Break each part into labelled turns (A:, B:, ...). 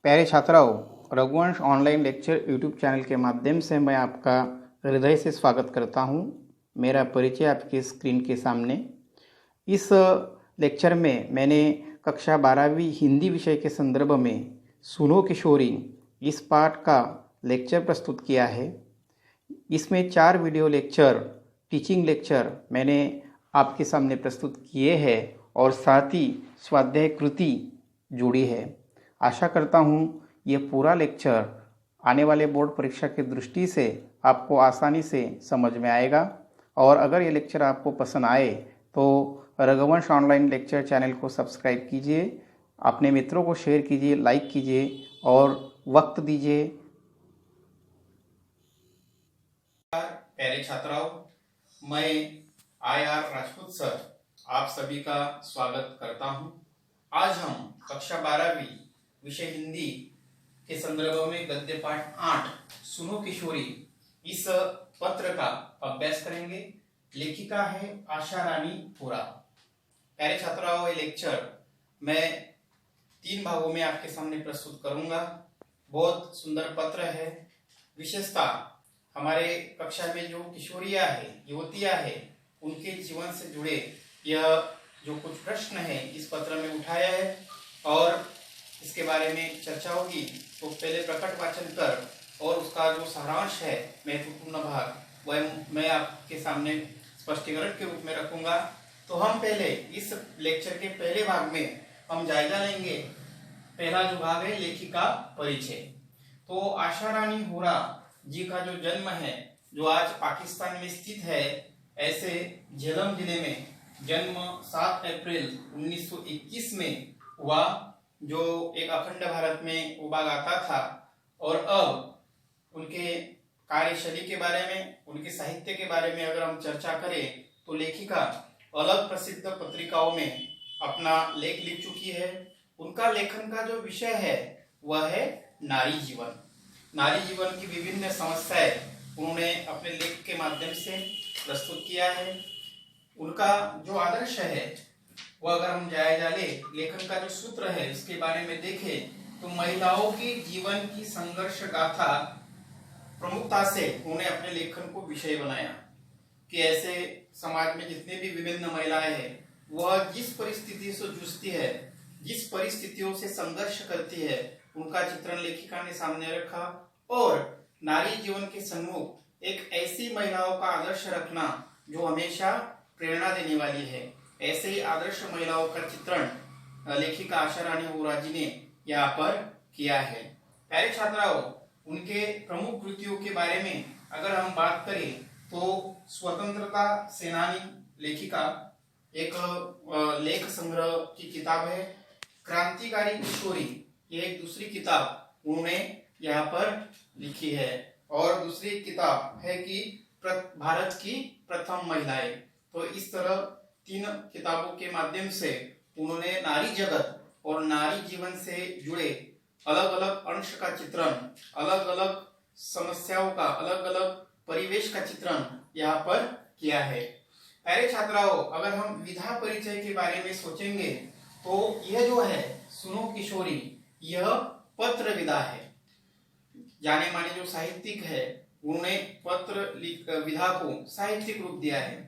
A: प्यारे छात्राओं, Raghuvansh online lecture YouTube channel के माध्यम से मैं आपका हृदय से स्वागत करता हूं। मेरा परिचय आपकी स्क्रीन के सामने। इस लेक्चर में मैंने कक्षा 12वीं हिंदी विषय के संदर्भ में सुनो किशोरी इस पाठ का लेक्चर प्रस्तुत किया है। इसमें 4 वीडियो लेक्चर, टीचिंग लेक्चर मैंने आपके सामने प्रस्तुत किए हैं और साथ ही स्वाध्याय कृति जुड़ी है। आशा करता हूँ ये पूरा लेक्चर आने वाले बोर्ड परीक्षा की दृष्टि से आपको आसानी से समझ में आएगा। और अगर ये लेक्चर आपको पसंद आए तो रघुवंश ऑनलाइन लेक्चर चैनल को सब्सक्राइब कीजिए, अपने मित्रों को शेयर कीजिए, लाइक कीजिए और वक्त दीजिए। प्यारे छात्राओं, मैं IR राजपूत सर आप सभी का स्वागत करता हूं। आज हम कक्षा 12वीं विषय हिंदी के संदर्भ में गद्य पाठ 8 सुनो किशोरी इस पत्र का अभ्यास करेंगे। लेखिका है आशा रानी होरा। प्यारे छात्राओं, ये लेक्चर मैं 3 भागों में आपके सामने प्रस्तुत करूंगा। बहुत सुंदर पत्र है। विशेषतः हमारे कक्षा में जो किशोरियां है, युवतियां है, उनके जीवन से जुड़े यह जो कुछ प्रश्न है इस पत्र में उठाया है और इसके बारे में चर्चा होगी। तो पहले प्रकट वाचन कर और उसका जो सारांश है, महत्वपूर्ण भाग, वह मैं आपके सामने स्पष्टीकरण के रूप में रखूंगा। तो हम पहले इस लेक्चर के पहले भाग में हम जायजा लेंगे। पहला जो भाग है लेखिका परिचय। तो आशा रानी होरा जी का जो जन्म है, जो आज पाकिस्तान में स्थित है, ऐसे झेलम जिले में जन्म 7 अप्रैल 1921 में हुआ, जो एक अखंड भारत में उबाल आता था। और अब उनके कार्यशैली के बारे में, उनके साहित्य के बारे में अगर हम चर्चा करें तो लेखिका अलग प्रसिद्ध पत्रिकाओं में अपना लेख लिख चुकी है। उनका लेखन का जो विषय है वह है नारी जीवन। नारी जीवन की विभिन्न समस्याएं उन्होंने अपने लेख के माध्यम से प्रस्तुत किया है। उनका जो आदर्श है वह अगर हम जायजा ले, लेखन का जो सूत्र है उसके बारे में देखें तो महिलाओं की जीवन की संघर्ष गाथा प्रमुखता से उन्होंने अपने लेखन को विषय बनाया कि ऐसे समाज में जितने भी विभिन्न महिलाएं हैं, वह जिस परिस्थिति से जूझती है, जिस परिस्थितियों से संघर्ष करती है, उनका चित्रण लेखिका ने सामने रखा। और नारी जीवन के सम्मुख एक ऐसी महिलाओं का आदर्श रखना जो हमेशा प्रेरणा देने वाली है। ऐसे ही आदर्श महिलाओं का चित्रण लेखिका आशा रानी होरा जी ने यहाँ पर किया है। प्यारे छात्राओं, उनके प्रमुख कृतियों के बारे में अगर हम बात करें तो स्वतंत्रता सेनानी लेखिका एक लेख संग्रह की किताब है। क्रांतिकारी किशोरी ये एक दूसरी किताब उन्होंने यहाँ पर लिखी है। और दूसरी किताब है कि भारत की प्रथम महिलाएं। तो इस तरह 3 किताबों के माध्यम से उन्होंने नारी जगत और नारी जीवन से जुड़े अलग अलग अंश का चित्रण, अलग अलग समस्याओं का, अलग अलग परिवेश का चित्रण यहाँ पर किया है। प्यारे छात्राओं, अगर हम विधा परिचय के बारे में सोचेंगे तो यह जो है सुनो किशोरी, यह पत्र विधा है। जाने माने जो साहित्यिक है उन्होंने पत्र विधा को साहित्यिक रूप दिया है।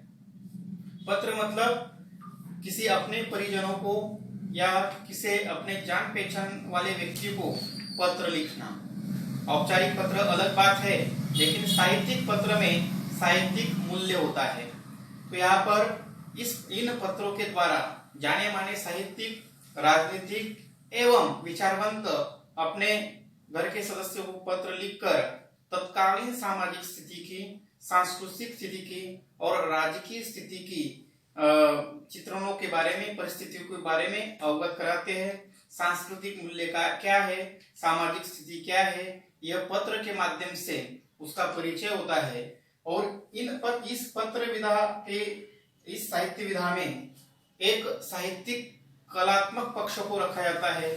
A: पत्र मतलब किसी अपने परिजनों को या किसी अपने जान पहचान वाले व्यक्ति को पत्र लिखना। औपचारिक पत्र अलग बात है, लेकिन साहित्यिक पत्र में साहित्यिक मूल्य होता है। तो यहाँ पर इन पत्रों के द्वारा जाने माने साहित्यिक, राजनीतिक एवं विचारवंत अपने घर के सदस्यों को पत्र लिखकर तत्कालीन सामाजिक स्थिति की, सांस्कृतिक स्थिति की और राजकीय स्थिति की चित्रणों के बारे में, परिस्थितियों के बारे में अवगत कराते हैं। सांस्कृतिक मूल्य का क्या है, सामाजिक स्थिति क्या है, यह पत्र के माध्यम से उसका परिचय होता है। और इस पत्र विधा के, इस साहित्य विधा में एक साहित्यिक कलात्मक पक्ष को रखा जाता है।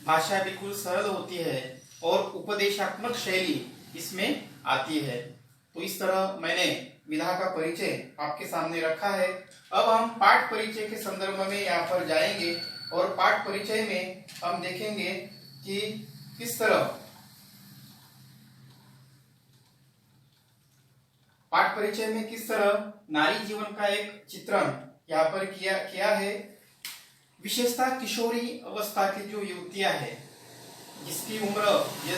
A: भाषा बिल्कुल सरल होती है और उपदेशात्मक शैली इसमें आती है। तो इस तरह मैंने विधा का परिचय आपके सामने रखा है। अब हम पाठ परिचय के संदर्भ में यहाँ पर जाएंगे और पाठ परिचय में हम देखेंगे कि किस तरह पाठ परिचय में किस तरह नारी जीवन का एक चित्रण यहाँ पर किया है। विशेषतः किशोरी अवस्था की जो युवतियां है, जिसकी उम्र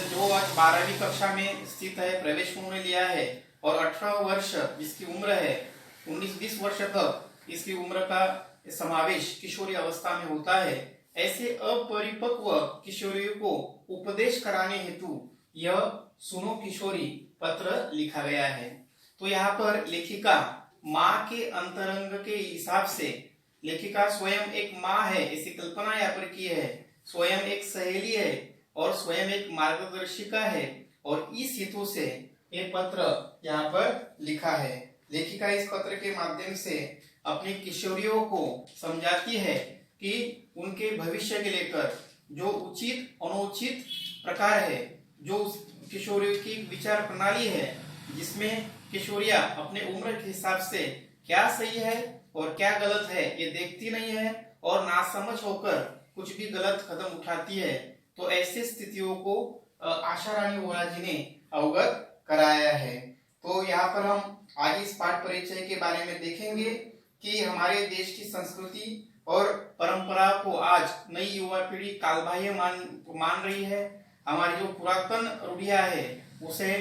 A: जो आज 12वीं कक्षा में स्थित है, प्रवेश उन्होंने लिया है, और 18 वर्ष जिसकी उम्र है, 19-20 वर्ष तक इसकी उम्र का समावेश किशोरी अवस्था में होता है। ऐसे अपरिपक्व किशोरियों को उपदेश कराने हेतु यह सुनो किशोरी पत्र लिखा गया है। तो यहाँ पर लेखिका माँ के अंतरंग के हिसाब से, लेखिका स्वयं एक माँ है ऐसी कल्पना यहाँ पर की है, स्वयं एक सहेली है और स्वयं एक मार्गदर्शिका है, और इस हेतु से ये पत्र यहाँ पर लिखा है। लेखिका इस पत्र के माध्यम से अपनी किशोरियों को समझाती है कि उनके भविष्य के लेकर जो उचित अनुचित प्रकार है, जो किशोरियों की विचार प्रणाली है, जिसमें किशोरियां अपने उम्र के हिसाब से क्या सही है और क्या गलत है ये देखती नहीं है और नासमझ होकर कुछ भी गलत कदम उठाती है। तो ऐसी स्थितियों को आशा रानी वोरा जी ने अवगत कराया है। तो यहाँ पर हम आज इस पाठ परिचय के बारे में देखेंगे कि हमारे देश की संस्कृति और परंपरा को आज नई युवा पीढ़ी कालबाह्य मान रही है। हमारी जो पुरातन रूढ़ियां है उसे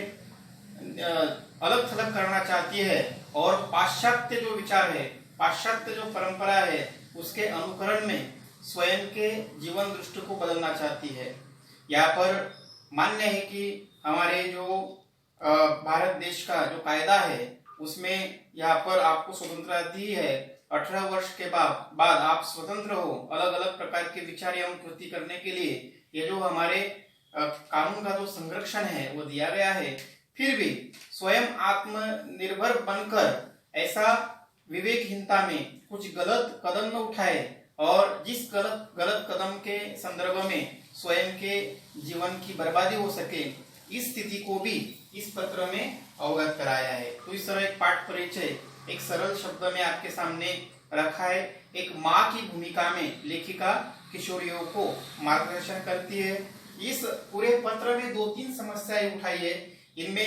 A: अलग थलग करना चाहती है और पाश्चात्य जो विचार है, पाश्चात्य जो परंपरा है, उसके अनुकरण में स्वयं के जीवन दृष्टि को बदलना चाहती है। यहाँ पर मान्य है कि हमारे जो भारत देश का जो कायदा है उसमें यहाँ पर आपको स्वतंत्रता दी है। 18 वर्ष के बाद आप स्वतंत्र हो अलग अलग प्रकार के विचार एवं कृति करने के लिए। ये जो हमारे कानून का जो संरक्षण है वो दिया गया है। फिर भी स्वयं आत्मनिर्भर बनकर ऐसा विवेकहीनता में कुछ गलत कदम न उठाए और जिस गलत कदम के संदर्भ में स्वयं के जीवन की बर्बादी हो सके, इस स्थिति को भी इस पत्र में अवगत कराया है। तो इस तरह एक पाठ परिचय एक सरल शब्द में आपके सामने रखा है। एक माँ की भूमिका में लेखिका किशोरियों को मार्गदर्शन करती है। इस पूरे पत्र में 2-3 समस्याएं उठाई है। इनमें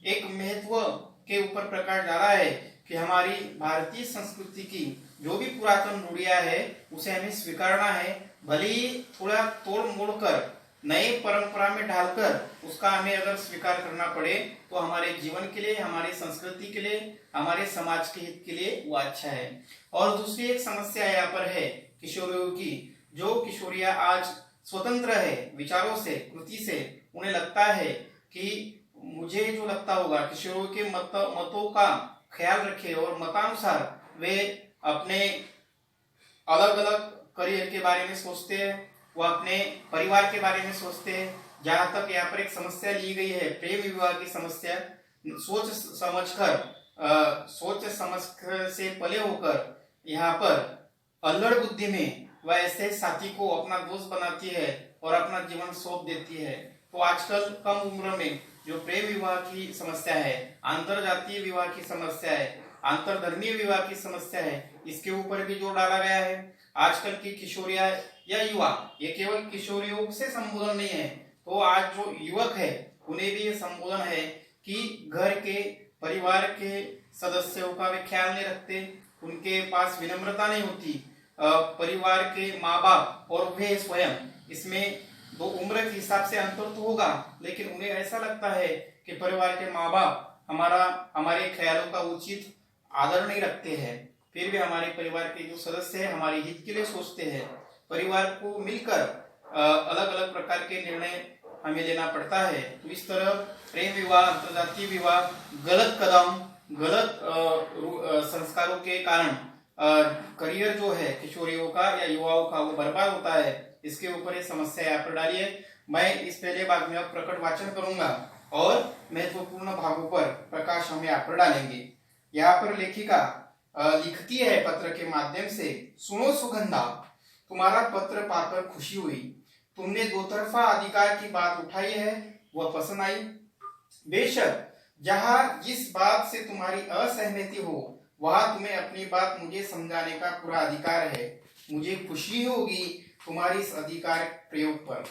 A: एक महत्व के ऊपर प्रकाश डाला है कि हमारी भारतीय संस्कृति की जो भी पुरातन रूढ़ियां है उसे हमें स्वीकारना है, भले ही थोड़ा तोड़ मोड़ कर नए परंपरा में डालकर उसका हमें अगर स्वीकार करना पड़े तो हमारे जीवन के लिए, हमारी संस्कृति के लिए, हमारे समाज के हित के लिए वो अच्छा है। और दूसरी एक समस्या यहाँ पर है किशोरियों की। जो किशोरियां आज स्वतंत्र है विचारों से, कृति से, उन्हें लगता है कि मुझे जो लगता होगा, किशोरों के मतों का ख्याल रखे और मतानुसार वे अपने अलग अलग करियर के बारे में सोचते हैं, वो अपने परिवार के बारे में सोचते हैं। जहां तक यहाँ पर एक समस्या ली गई है प्रेम विवाह की समस्या, सोच समझ से पले होकर यहाँ पर अल्लड़ बुद्धि में वह ऐसे साथी को अपना दोस्त बनाती है और अपना जीवन सौंप देती है। तो आजकल कम उम्र में जो प्रेम विवाह की समस्या है, अंतरजातीय विवाह की समस्या है, अंतरधर्मीय विवाह की समस्या है, इसके ऊपर भी जोर डाला गया है। आजकल की किशोरियां या युवा, ये केवल किशोरियों से संबोधन नहीं है, तो आज जो युवक है उन्हें भी ये संबोधन है कि घर के परिवार के सदस्यों का वे ख्याल नहीं रखते, उनके पास विनम्रता नहीं होती। परिवार के माँ बाप और वे स्वयं, इसमें दो उम्र के हिसाब से अंतर तो होगा, लेकिन उन्हें ऐसा लगता है कि परिवार के माँ बाप हमारे ख्यालों का उचित आदर नहीं रखते हैं। फिर भी हमारे परिवार के जो सदस्य हैं हमारे हित के लिए सोचते हैं। परिवार को मिलकर अलग अलग प्रकार के निर्णय हमें लेना पड़ता है। तो इस तरह प्रेम विवाह, अंतरजातीय विवाह, गलत कदम, गलत संस्कारों के कारण करियर जो है किशोरियों का या युवाओं का वो बर्बाद होता है। इसके ऊपर ये समस्या यहाँ पर डाली है। मैं इस पहले भाग में अब प्रकट वाचन करूंगा और महत्वपूर्ण भागों पर प्रकाश हम यहाँ पर डालेंगे। यहाँ पर लेखिका लिखती है पत्र के माध्यम से, सुनो सुगंधा, तुम्हारा पत्र पाकर खुशी हुई। तुमने दो तरफा अधिकार की बात उठाई है, वह पसंद आई। बेशक जहां जिस बात से तुम्हारी असहमति हो वहां तुम्हें अपनी बात मुझे समझाने का पूरा अधिकार है। मुझे खुशी होगी तुम्हारी इस अधिकार प्रयोग पर।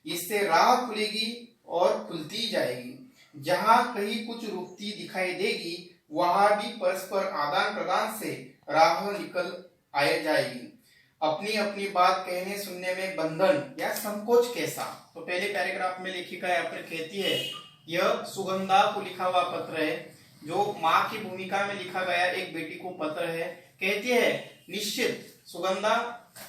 A: इससे राह खुलेगी और खुलती जाएगी। जहां कहीं कुछ रुकती दिखाई देगी वहां भी परस्पर आदान प्रदान से राह निकल आए जाएगी। अपनी अपनी बात कहने सुनने में बंधन या संकोच कैसा? तो पहले पैराग्राफ में लेखिका यहाँ पर कहती है, यह सुगंधा को लिखा हुआ पत्र है, जो माँ की भूमिका में लिखा गया एक बेटी को पत्र है। कहती है, निश्चित सुगंधा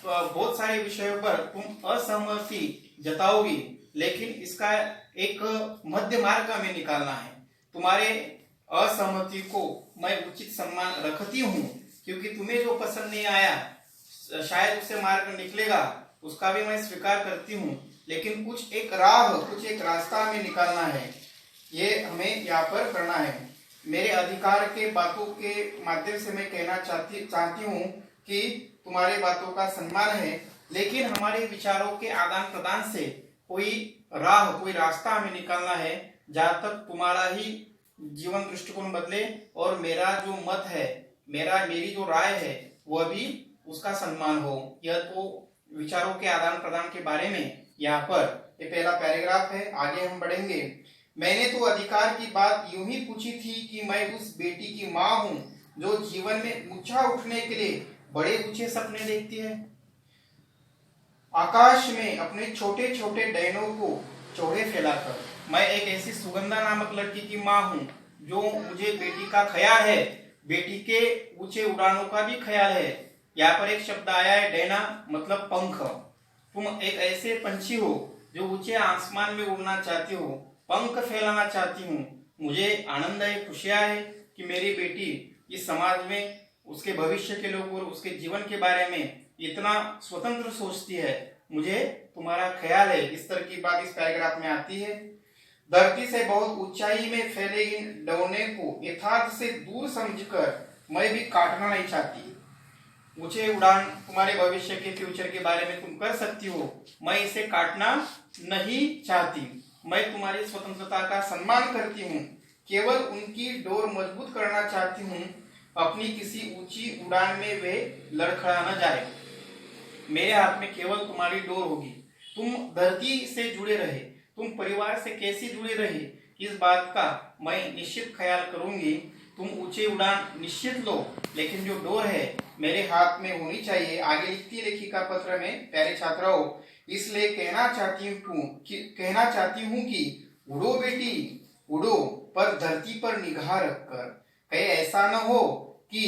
A: बहुत सारे विषयों पर तुम असहमति जताओगी, लेकिन इसका एक मध्य मार्ग हमें निकालना है। तुम्हारे असहमति को मैं उचित सम्मान रखती हूँ, क्योंकि तुम्हें जो पसंद नहीं आया शायद उससे मार्ग निकलेगा, उसका भी मैं स्वीकार करती हूँ, लेकिन कुछ एक रास्ता हमें निकालना है, ये हमें यहाँ पर करना है। मेरे अधिकार के बातों के माध्यम से मैं कहना चाहती हूँ कि तुम्हारे बातों का सम्मान है, लेकिन हमारे विचारों के आदान प्रदान से कोई रास्ता हमें निकालना है, जहां तक तुम्हारा ही जीवन दृष्टिकोण बदले और मेरा जो मत है, मेरी जो राय है वह भी उसका सम्मान हो। यह तो विचारों के आदान प्रदान के बारे में यहाँ पर ये पहला पैराग्राफ है। आगे हम बढ़ेंगे। मैंने तो अधिकार की बात यूं ही पूछी थी कि मैं उस बेटी की माँ हूँ जो जीवन में ऊंचा उठने के लिए बड़े ऊंचे सपने देखती है। आकाश में अपने छोटे छोटे डैनों को चौड़े फैलाकर मैं एक ऐसी सुगंधा नामक लड़की की माँ हूँ जो मुझे बेटी का ख्याल है, बेटी के ऊंचे उड़ानों का भी ख्याल है। यहाँ पर एक शब्द आया है डैना, मतलब पंख। तुम एक ऐसे पंछी हो जो ऊंचे आसमान में उड़ना चाहती हो, पंख फैलाना चाहती हूँ। मुझे आनंद है, खुशियां है कि मेरी बेटी इस समाज में उसके भविष्य के लोग और उसके जीवन के बारे में इतना स्वतंत्र सोचती है। मुझे तुम्हारा ख्याल है। इस तरह की बात इस पैराग्राफ में आती है। धरती से बहुत ऊंचाई में फैले इन डौने को यथार्थ से दूर समझकर मैं भी काटना नहीं चाहती। ऊंचे उड़ान तुम्हारे भविष्य के फ्यूचर के बारे में तुम कर सकती हो, मैं इसे काटना नहीं चाहती। मैं तुम्हारी स्वतंत्रता का सम्मान करती हूँ, केवल उनकी डोर मजबूत करना चाहती हूँ। अपनी किसी ऊंची उड़ान में वे लड़खड़ा न जाए। मेरे हाथ में केवल तुम्हारी डोर होगी। तुम धरती से जुड़े रहे, तुम परिवार से कैसे जुड़े रहे, इस बात का मैं निश्चित ख्याल करूंगी। तुम ऊंचे उड़ान निश्चित लो, लेकिन जो डोर है मेरे हाथ में होनी चाहिए। आगे लिखती है लेखिका पत्र में, प्यारे छात्राओं, इसलिए कहना चाहती हूँ कि उड़ो बेटी उड़ो, पर धरती पर निगाह रखकर। कहीं ऐसा न हो कि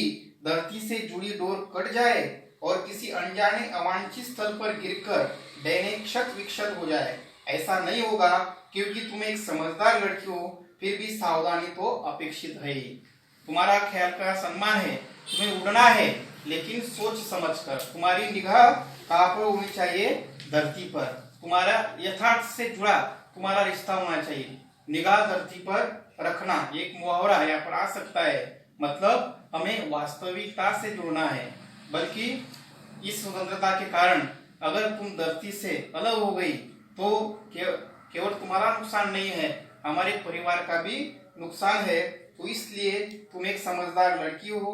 A: धरती से जुड़ी डोर कट जाए और किसी अनजाने अवांछित स्थल पर गिरकर डैने क्षत विक्षत हो जाए। ऐसा नहीं होगा, क्योंकि तुम एक समझदार लड़की हो, फिर भी सावधानी तो अपेक्षित है। तुम्हारा ख्याल का सम्मान है, तुम्हें उड़ना है, लेकिन सोच समझकर। तुम्हारी निगाह कहाँ पर होनी चाहिए? धरती पर। तुम्हारा यथार्थ से जुड़ा तुम्हारा रिश्ता होना चाहिए। निगाह धरती पर रखना, एक मुहावरा यहाँ पर आ सकता है, मतलब हमें वास्तविकता से जुड़ना है। बल्कि इस स्वतंत्रता के कारण अगर तुम धरती से अलग हो गई तो केवल तुम्हारा नुकसान नहीं है, हमारे परिवार का भी नुकसान है। तो इसलिए तुम एक समझदार लड़की हो,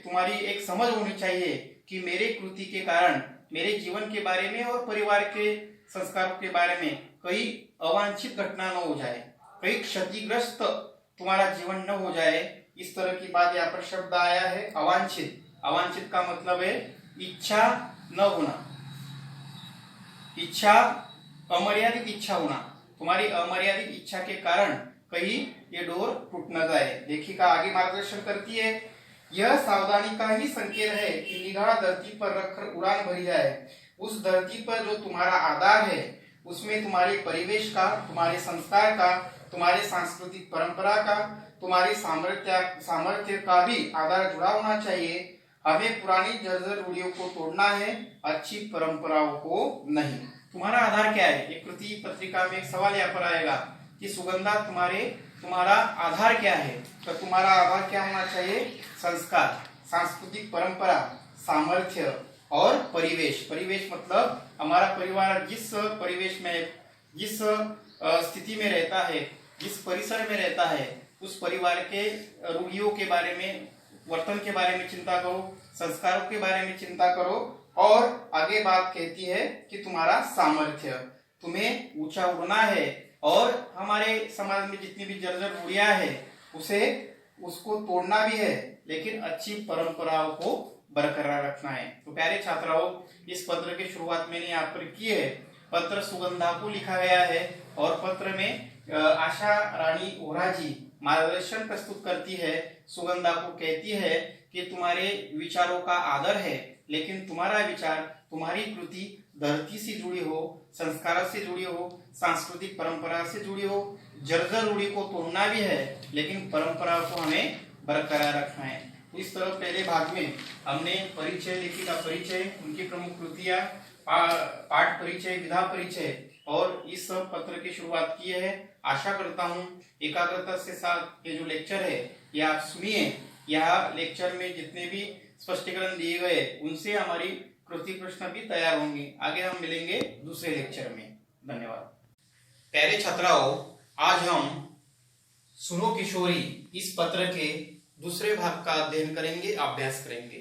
A: तुम्हारी एक समझ होनी चाहिए कि मेरे कृति के कारण मेरे जीवन के बारे में और परिवार के संस्कारों के बारे में कई अवांछित घटना न हो जाए, कई क्षतिग्रस्त तुम्हारा जीवन न हो जाए। इस तरह की बात यहाँ पर शब्द आया है अवांछित। अवांछित का मतलब है इच्छा न होना, इच्छा, अमर्यादित इच्छा होना। तुम्हारी अमर्यादित इच्छा के कारण कहीं ये डोर टूट न जाए। लेखिका आगे मार्गदर्शन करती है, यह सावधानी का ही संकेत है कि निगाह धरती पर रखकर उड़ान भरी जाए। उस धरती पर जो तुम्हारा आधार है, उसमें तुम्हारे परिवेश का, तुम्हारे संस्कार का, तुम्हारे सांस्कृतिक परंपरा का, तुम्हारी सामर्थ्य का भी आधार जुड़ा होना चाहिए। हमें पुरानी जर्जर रूढ़ियों को तोड़ना है, अच्छी परंपराओं को नहीं। तुम्हारा आधार क्या है? एक कृति पत्रिका में एक सवाल यहाँ पर आएगा कि सुगंधा तुम्हारा आधार क्या है? तो तुम्हारा आधार क्या होना चाहिए? संस्कार, सांस्कृतिक परंपरा, सामर्थ्य और परिवेश। परिवेश मतलब हमारा परिवार जिस परिवेश में, जिस स्थिति में रहता है, जिस परिसर में रहता है, उस परिवार के रूढ़ियों के बारे में, वर्तन के बारे में चिंता करो, संस्कारों के बारे में चिंता करो। और आगे बात कहती है कि तुम्हारा सामर्थ्य, तुम्हें ऊंचा उड़ना है और हमारे समाज में जितनी भी जर्जर रूढ़ियां है उसको तोड़ना भी है, लेकिन अच्छी परंपराओं को बरकरार रखना है। तो प्यारे छात्राओं, इस पत्र की शुरुआत मैंने यहाँ पर की है। पत्र सुगंधा को लिखा गया है और पत्र में आशा रानी ओरा जी मार्गदर्शन प्रस्तुत करती है। सुगंधा को कहती है कि तुम्हारे विचारों का आदर है, लेकिन तुम्हारा विचार, तुम्हारी कृति धरती से जुड़ी हो, संस्कार से जुड़ी हो, सांस्कृतिक परंपरा से जुड़ी हो। जर्जर रूढ़ी को तोड़ना भी है, लेकिन परंपरा को हमें बरकरार रखना है। तो इस तरह पहले भाग में हमने परिचय, लेखिका परिचय, उनकी प्रमुख कृतियां, पाठ परिचय, विधा परिचय और इस सब पत्र की शुरुआत की है। आशा करता हूं एकाग्रता से साथ ये जो लेक्चर है ये आप सुनिए। यह लेक्चर में जितने भी स्पष्टीकरण दिए गए उनसे हमारी कृति प्रश्न भी तैयार होंगे। आगे हम मिलेंगे दूसरे लेक्चर में। धन्यवाद। प्यारे छात्राओं, आज हम सुनो किशोरी इस पत्र के दूसरे भाग का अध्ययन करेंगे, अभ्यास करेंगे।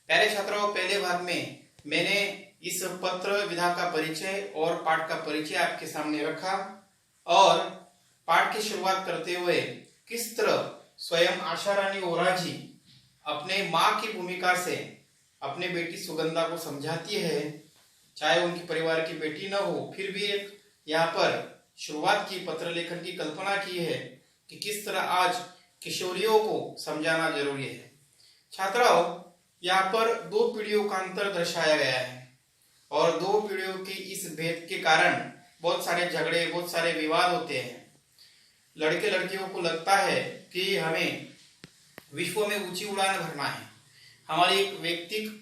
A: प्यारे छात्राओं, पहले भाग में मैंने इस पत्र विधा का परिचय और पाठ का परिचय आपके सामने रखा और पाठ की शुरुआत करते हुए किस तरह स्वयं आशा रानी ओरा जी अपने माँ की भूमिका से अपने बेटी सुगंधा को समझाती है, चाहे उनकी परिवार की बेटी न हो, फिर भी एक यहाँ पर शुरुआत की, पत्र लेखन की कल्पना की है कि किस तरह आज किशोरियों को समझाना जरूरी है। छात्राओं, यहाँ पर दो पीढ़ियों का अंतर दर्शाया गया है और दो पीढ़ियों की इस भेद के कारण बहुत सारे झगड़े, बहुत सारे विवाद होते हैं। लड़के लड़कियों को लगता है कि हमें विश्व में ऊंची उड़ान भरना है, हमारी एक व्यक्तिगत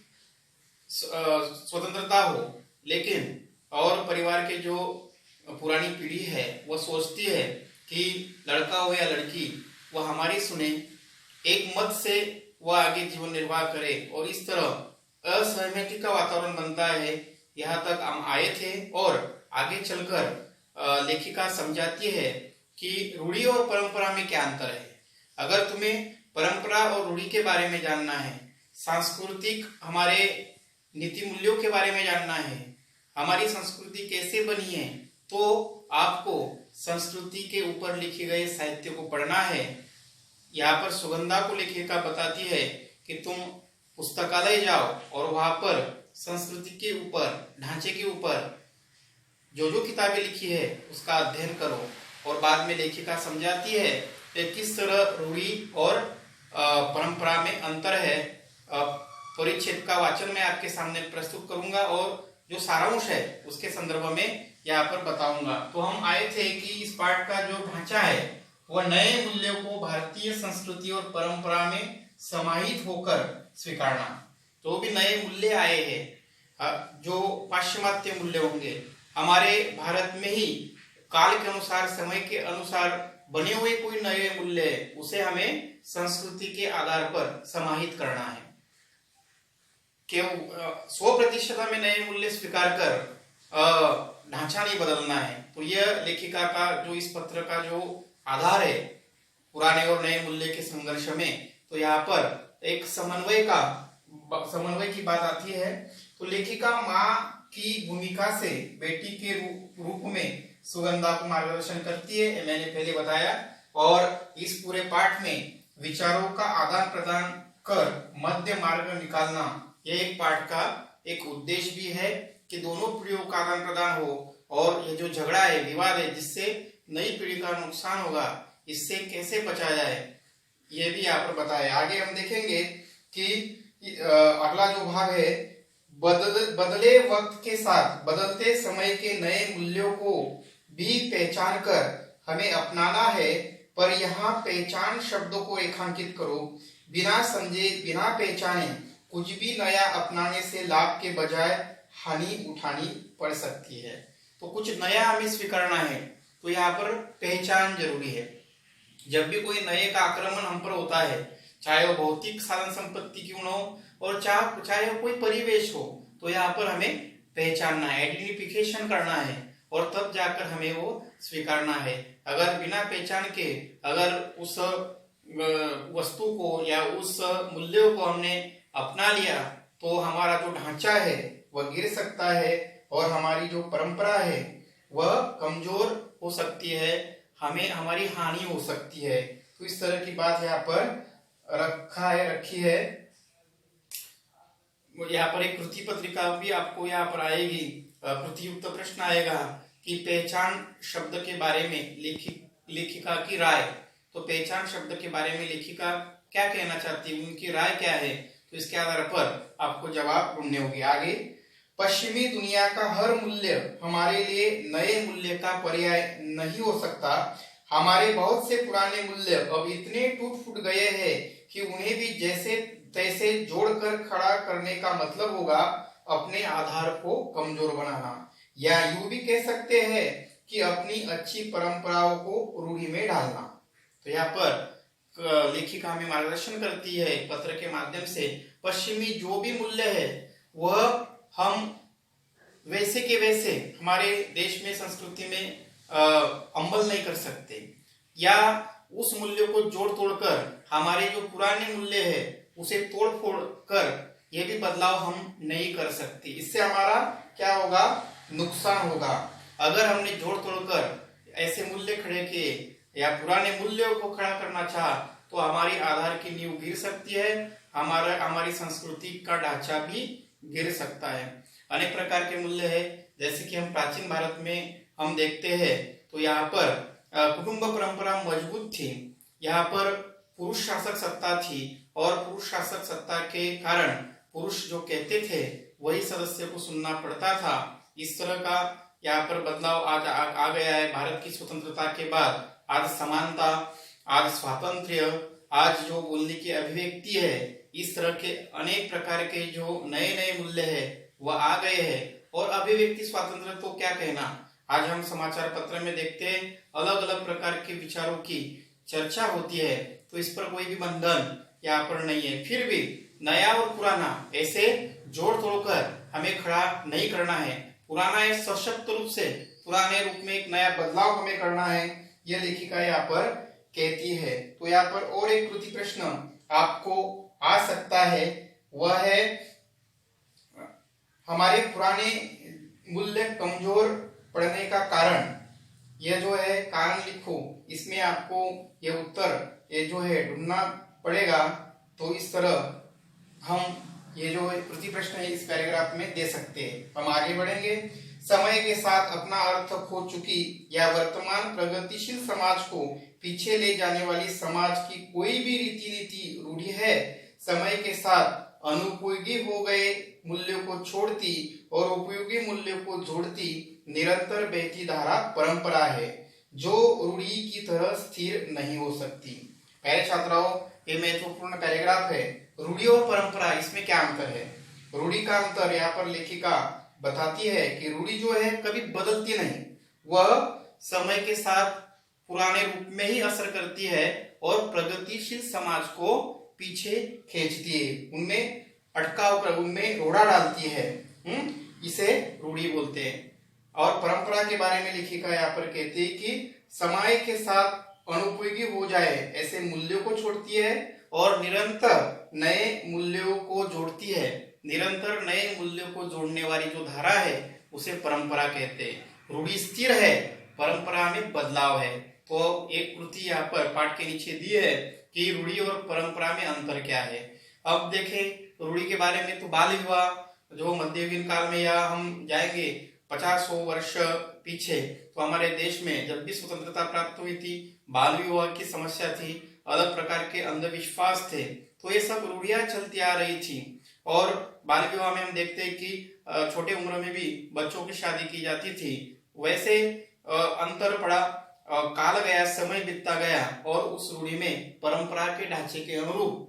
A: स्वतंत्रता हो, लेकिन और परिवार के जो पुरानी पीढ़ी है वो सोचती है कि लड़का हो या लड़की वह हमारी सुने, एक मत से वह आगे जीवन निर्वाह करे और इस तरह असहमति का वातावरण बनता है। यहाँ तक हम आए थे और आगे चलकर लेखिका समझाती है कि रूढ़ी और परंपरा में क्या अंतर है। अगर तुम्हें परंपरा और रूढ़ी के बारे में जानना है, सांस्कृतिक हमारे नीति मूल्यों के बारे में जानना है, हमारी संस्कृति कैसे बनी है, तो आपको संस्कृति के ऊपर लिखे गए साहित्य को पढ़ना है। यहाँ पर सुगंधा को लेखिका बताती है कि तुम पुस्तकालय जाओ और वहां पर संस्कृति के ऊपर, ढांचे के ऊपर जो जो किताबें लिखी है उसका अध्ययन करो। और बाद में लेखिका समझाती है कि किस तरह रूढ़ी और परंपरा में अंतर है। परिच्छेद का वाचन मैं आपके सामने प्रस्तुत करूंगा और जो सारांश है उसके संदर्भ में यहाँ पर बताऊंगा। तो हम आए थे कि इस पाठ का जो ढांचा है वह नए मूल्यों को भारतीय संस्कृति और परंपरा में समाहित होकर स्वीकारना। तो भी नए मूल्य आए हैं जो पाश्चिमात्य मूल्य होंगे, हमारे भारत में ही काल के अनुसार, समय के अनुसार बने हुए कोई नए मूल्य, उसे हमें संस्कृति के आधार पर समाहित करना है। केवल 100% हमें नए मूल्य स्वीकार कर ढांचा नहीं बदलना है। तो यह लेखिका का जो इस पत्र का जो आधार है पुराने और नए मूल्य के संघर्ष में, तो यहाँ पर एक समन्वय की बात आती है। तो लेखिका माँ की भूमिका से बेटी के रूप में सुगंधा को मार्गदर्शन करती है, मैंने पहले बताया। और इस पूरे पाठ में विचारों का आदान प्रदान कर मध्य मार्ग निकालना, यह एक पाठ का एक उद्देश्य भी है कि दोनों पीढ़ियों का आदान प्रदान हो और ये जो झगड़ा है, विवाद है, जिससे नई पीढ़ी का नुकसान होगा, इससे कैसे बचा जाए, ये भी यहाँ पर बताया। आगे हम देखेंगे कि अगला जो भाग है, बदले वक्त के साथ बदलते समय के नए मूल्यों को भी पहचान कर हमें अपनाना है। पर यहाँ पहचान शब्दों को रेखांकित करो, बिना समझे, बिना पहचाने कुछ भी नया अपनाने से लाभ के बजाय हानि उठानी पड़ सकती है। तो कुछ नया हमें स्वीकारना है, तो यहाँ पर पहचान जरूरी है। जब भी कोई नए का आक्रमण हम पर होता है, चाहे वो भौतिक साधन संपत्ति क्यों न हो और चाहे वो कोई परिवेश हो, तो यहाँ पर हमें पहचानना है, आइडेंटिफिकेशन करना है और तब जाकर हमें वो स्वीकारना है। अगर बिना पहचान के अगर उस वस्तु को या उस मूल्यों को हमने अपना लिया तो हमारा जो ढांचा है वह गिर सकता है और हमारी जो परंपरा है वह कमजोर हो सकती है, हमें हमारी हानि हो सकती है। तो इस तरह की बात यहाँ पर रखी है। यहाँ पर एक कृति पत्रिका भी आपको यहाँ पर आएगी, कृति युक्त प्रश्न आएगा कि पहचान शब्द के बारे में लेखिका की राय। तो पहचान शब्द के बारे में लेखिका क्या कहना चाहती है, उनकी राय क्या है, तो इसके आधार पर आपको जवाब ढूंढने होंगे। आगे, पश्चिमी दुनिया का हर मूल्य हमारे लिए नए मूल्य का पर्याय नहीं हो सकता। हमारे बहुत से पुराने मूल्य अब इतने टूट फूट गए हैं कि उन्हें भी जैसे तैसे जोड़कर खड़ा करने का मतलब होगा अपने आधार को कमजोर बनाना, या यूं भी कह सकते हैं कि अपनी अच्छी परंपराओं को रूढ़ी में डालना। तो यहाँ पर लेखिका हमें मार्गदर्शन करती है पत्र के माध्यम से, पश्चिमी जो भी मूल्य है वह हम वैसे के वैसे हमारे देश में, संस्कृति में अमल नहीं कर सकते, या उस मूल्य को जोड़ तोड़ कर हमारे जो पुराने मूल्य है उसे तोड़ फोड़ कर ये भी बदलाव हम नहीं कर सकते। इससे हमारा क्या होगा, नुकसान होगा। अगर हमने जोड़ तोड़ कर ऐसे मूल्य खड़े किए या पुराने मूल्यों को खड़ा करना चाहा तो हमारी आधार की नींव गिर सकती है, हमारी संस्कृति का ढांचा भी गिर सकता है। अनेक प्रकार के मूल्य है, जैसे कि हम प्राचीन भारत में हम देखते हैं तो यहाँ पर कुटुंब परंपरा मजबूत थी, यहाँ पर पुरुष शासक सत्ता थी और पुरुष शासक सत्ता के कारण पुरुष जो कहते थे वही सदस्य को सुनना पड़ता था। इस तरह का यहाँ पर बदलाव आज आ गया है भारत की स्वतंत्रता के बाद। आज समानता, आज स्वातंत्र्य, आज जो बोलने की अभिव्यक्ति है, इस तरह के अनेक प्रकार के जो नए नए मूल्य है वह आ गए हैं। और अभिव्यक्ति स्वातंत्र्य तो क्या कहना, आज हम समाचार पत्र में देखते हैं अलग अलग प्रकार के विचारों की चर्चा होती है, तो इस पर कोई भी बंधन यहाँ पर नहीं है। फिर भी नया और पुराना ऐसे जोड़ तोड़कर हमें खड़ा नहीं करना है। पुराना एक सशक्त रूप से पुराने रूप में एक नया बदलाव हमें करना है, यह लेखिका यहाँ पर कहती है। तो यहाँ पर और एक कृति प्रश्न आपको आ सकता है, वह है हमारे पुराने मूल्य कमजोर पड़ने का कारण। यह जो है कारण लिखो, इसमें आपको यह उत्तर ये जो है ढूंढना पड़ेगा। तो इस तरह हम ये जो कृति प्रश्न है इस पैराग्राफ में दे सकते हैं। हम आगे बढ़ेंगे। समय के साथ अपना अर्थ खो चुकी या वर्तमान प्रगतिशील समाज को पीछे ले जाने वाली समाज की कोई भी रीति नीति रूढ़ी है समय के साथ अनुपयोगी हो गए मूल्यों को छोड़ती और उपयोगी मूल्यों को जोड़ती निरंतर बहती धारा परंपरा है जो रूढ़ी की तरह स्थिर नहीं हो सकती। प्यारे छात्राओं, ये महत्वपूर्ण पैराग्राफ है। रूढ़ी और परंपरा, इसमें क्या अंतर है? रूढ़ी का अंतर यहाँ पर लेखिका बताती है कि रूढ़ी जो है कभी बदलती नहीं, वह समय के साथ पुराने रूप में ही असर करती है और प्रगतिशील समाज को पीछे खींचती है, उनमें अटकाव कर उनमें रोड़ा डालती है। इसे रूढ़ी बोलते हैं। और परंपरा के बारे में लेखिका यहाँ पर कहती है कि समय के साथ अनुपयोगी हो जाए ऐसे मूल्यों को छोड़ती है और निरंतर नए मूल्यों को जोड़ती है। निरंतर नए मूल्यों को जोड़ने वाली जो धारा है उसे परंपरा कहते हैं। रूढ़ी स्थिर है, परंपरा में बदलाव है। तो एक कृति यहाँ पर पाठ के नीचे दी है कि रूढ़ी और परंपरा में अंतर क्या है। अब देखें रूढ़ी के बारे में, तो बाल विवाह जो मध्ययुगीन काल में, या हम जाएंगे 50-100 वर्ष पीछे, तो हमारे देश में जब भी स्वतंत्रता प्राप्त हुई थी बाल विवाह की समस्या थी, अलग प्रकार के अंधविश्वास थे, तो ये सब रूढ़ियां चलती आ रही थी। और बाल विवाह में हम देखते हैं कि छोटे उम्र में भी बच्चों की शादी की जाती थी। वैसे अंतर पड़ा, काल गया, समय बीतता गया और उस रूढ़ी में परंपरा के ढांचे के अनुरूप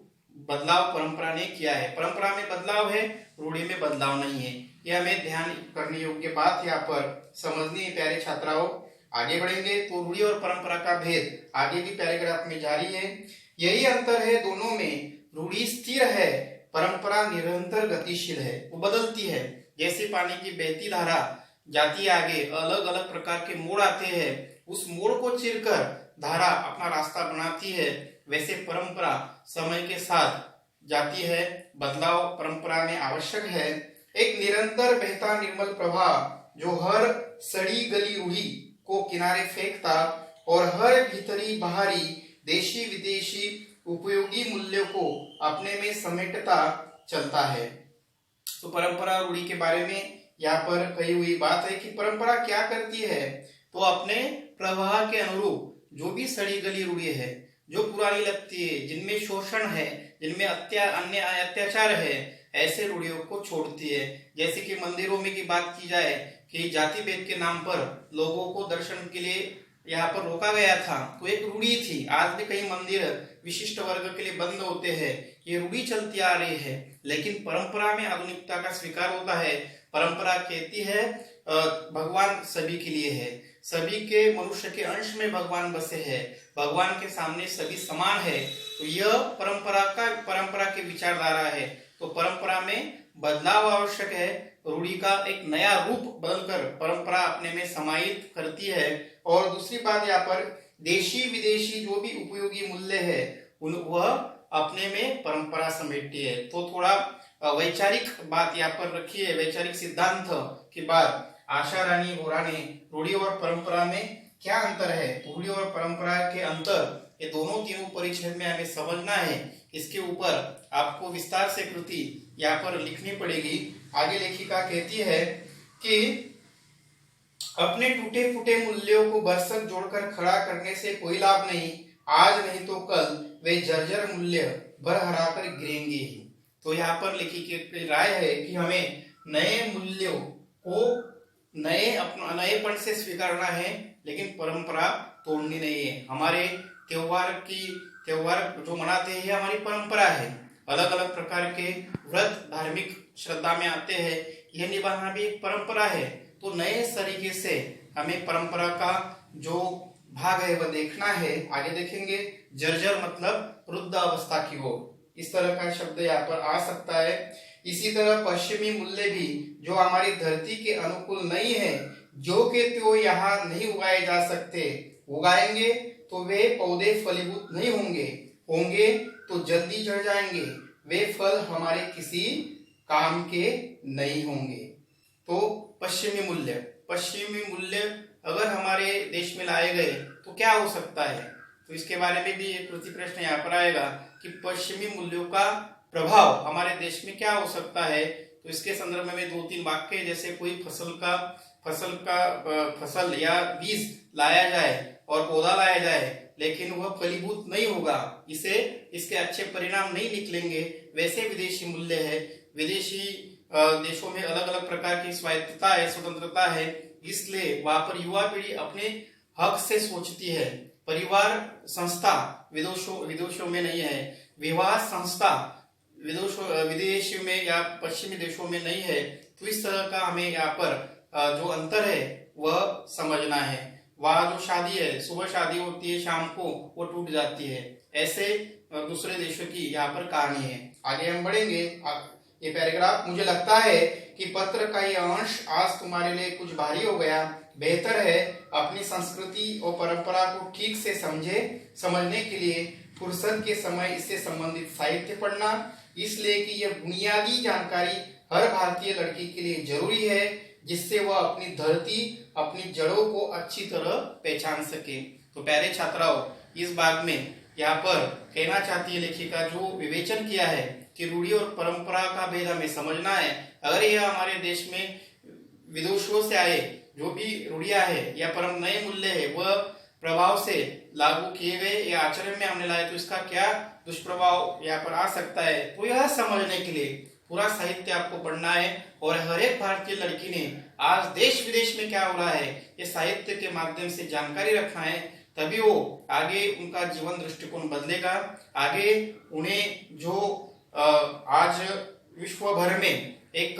A: बदलाव परंपरा ने किया है। परंपरा में बदलाव है, रूढ़ी में बदलाव नहीं है। यह हमें ध्यान करने योग्य बात यहाँ पर समझनी है प्यारे छात्राओं। आगे बढ़ेंगे तो रूढ़ी और परंपरा का भेद आगे भी पैराग्राफ में जारी है। यही अंतर है दोनों में, रूढ़ी स्थिर है, परंपरा निरंतर गतिशील है, वो बदलती है। जैसे पानी की बहती धारा जाती आगे, अलग अलग प्रकार के मोड़ आते हैं, उस मोड़ को चीरकर धारा अपना रास्ता बनाती है, वैसे परंपरा समय के साथ जाती है। बदलाव परंपरा में आवश्यक है। एक निरंतर बहता निर्मल प्रवाह जो हर सड़ी गली रूढ़ी को किनारे फेंकता और हर भीतरी बाहरी देशी विदेशी उपयोगी मूल्यों को अपने में समेटता चलता है। तो परंपरा रूढ़ी के बारे में यहाँ पर कही हुई बात है कि परंपरा क्या करती है, तो अपने प्रवाह के अनुरूप जो भी सड़ी गली रूढ़ी है, जो पुरानी लगती है, जिनमें शोषण है, जिनमें अन्य अत्याचार है, ऐसे रूढ़ियों को छोड़ती है। जैसे कि मंदिरों में की बात की जाए कि जाति भेद के नाम पर लोगों को दर्शन के लिए यहाँ पर रोका गया था, तो एक रूढ़ी थी। आज भी कई मंदिर विशिष्ट वर्ग के लिए बंद होते हैं, ये रूढ़ी चलती आ रही है। लेकिन परंपरा में आधुनिकता का स्वीकार होता है। परंपरा कहती है भगवान सभी के लिए है, सभी के मनुष्य के अंश में भगवान बसे हैं, भगवान के सामने सभी समान है। तो यह परंपरा की विचारधारा है। तो परंपरा में बदलाव आवश्यक है। रूढ़ी का एक नया रूप बदलकर परंपरा अपने में समाहित करती है। और दूसरी बात यहाँ पर देशी विदेशी जो भी उपयोगी मूल्य है वह अपने में परंपरा समेटती है। तो थोड़ा वैचारिक बात यहाँ पर रखी है, वैचारिक सिद्धांत की बात आशा रानी बोरा ने रूढ़ी और परंपरा में क्या अंतर है, रूढ़ी और परंपरा के अंतर, ये दोनों तीनों परिचय में हमें समझना है। इसके ऊपर आपको विस्तार से कृति यहाँ पर लिखनी पड़ेगी। आगे लेखिका कहती है कि अपने टूटे फूटे मूल्यों को बरसक जोड़कर खड़ा करने से कोई लाभ नहीं, आज नहीं तो कल वे जर्जर मूल्य बरहरा कर गिरेंगे ही। तो यहाँ पर लेखिका की राय है कि हमें नए मूल्यों को नएपन से स्वीकारना है, लेकिन परंपरा तोड़नी नहीं है। हमारे त्योहार जो मनाते हैं हमारी परंपरा है। अलग अलग प्रकार के व्रत धार्मिक श्रद्धा में आते हैं, यह निभाना भी एक परंपरा है। तो नए तरीके से हमें परंपरा का जो भाग है वह देखना है। आगे देखेंगे जर्जर मतलब वृद्ध अवस्था की ओर, इस तरह का शब्द यहाँ पर आ सकता है। इसी तरह पश्चिमी मूल्य भी जो हमारी धरती के अनुकूल नहीं है, जो के त्यों यहाँ नहीं उगाए जा सकते, उगाएंगे तो वे पौधे फलीभूत नहीं होंगे तो जल्दी झड़ जाएंगे, वे फल हमारे किसी काम के नहीं होंगे। तो पश्चिमी मूल्य अगर हमारे देश में लाए गए तो क्या हो सकता है, तो इसके बारे में भी एक प्रति प्रश्न यहाँ पर आएगा कि पश्चिमी मूल्यों का प्रभाव हमारे देश में क्या हो सकता है। तो इसके संदर्भ में 2-3 वाक्य, जैसे कोई फसल या बीज लाया जाए और पौधा लाया जाए, लेकिन वह फलीभूत नहीं होगा, इसके अच्छे परिणाम नहीं निकलेंगे, वैसे विदेशी मूल्य है। विदेशी देशों में अलग अलग प्रकार की स्वायत्तता है, स्वतंत्रता है, इसलिए वहां पर युवा पीढ़ी अपने हक से सोचती है। परिवार संस्था विदेशों में नहीं है, विवाह संस्था विदेश में या पश्चिमी देशों में नहीं है। तो इस तरह का हमें यहाँ पर जो अंतर है वह समझना है। वहां जो शादी है, सुबह शादी होती है, शाम को वो टूट जाती है, ऐसे दूसरे देशों की यहाँ पर कहानी है। आगे हम बढ़ेंगे। ये पैराग्राफ, मुझे लगता है कि पत्र का ये अंश आज तुम्हारे लिए कुछ भारी हो गया। बेहतर है अपनी संस्कृति और परंपरा को ठीक से समझने के लिए फुर्सत के समय इससे संबंधित साहित्य पढ़ना, इसलिए कि यह बुनियादी जानकारी हर भारतीय लड़की के लिए जरूरी है, जिससे वह अपनी धरती, अपनी जड़ों को अच्छी तरह पहचान सके। तो प्यारे छात्राओं, इस भाग में यहाँ पर कहना चाहती है लेखिका, जो विवेचन किया है कि रूढ़ी और परंपरा का भेद हमें समझना है। अगर यह हमारे देश में विदेशों से आए जो भी रूढ़ियां है या परम नए मूल्य है वह प्रभाव से लागू किए गए या आचरण में हमने लाए, तो इसका क्या दुष्प्रभाव यहाँ पर आ सकता है। तो यह समझने के लिए पूरा साहित्य आपको पढ़ना है। और हर एक भारतीय लड़की ने आज देश विदेश में क्या हो रहा है ये साहित्य के माध्यम से जानकारी रखना है, तभी वो आगे उनका जीवन दृष्टिकोण बदलेगा। आगे उन्हें जो आज विश्व भर में एक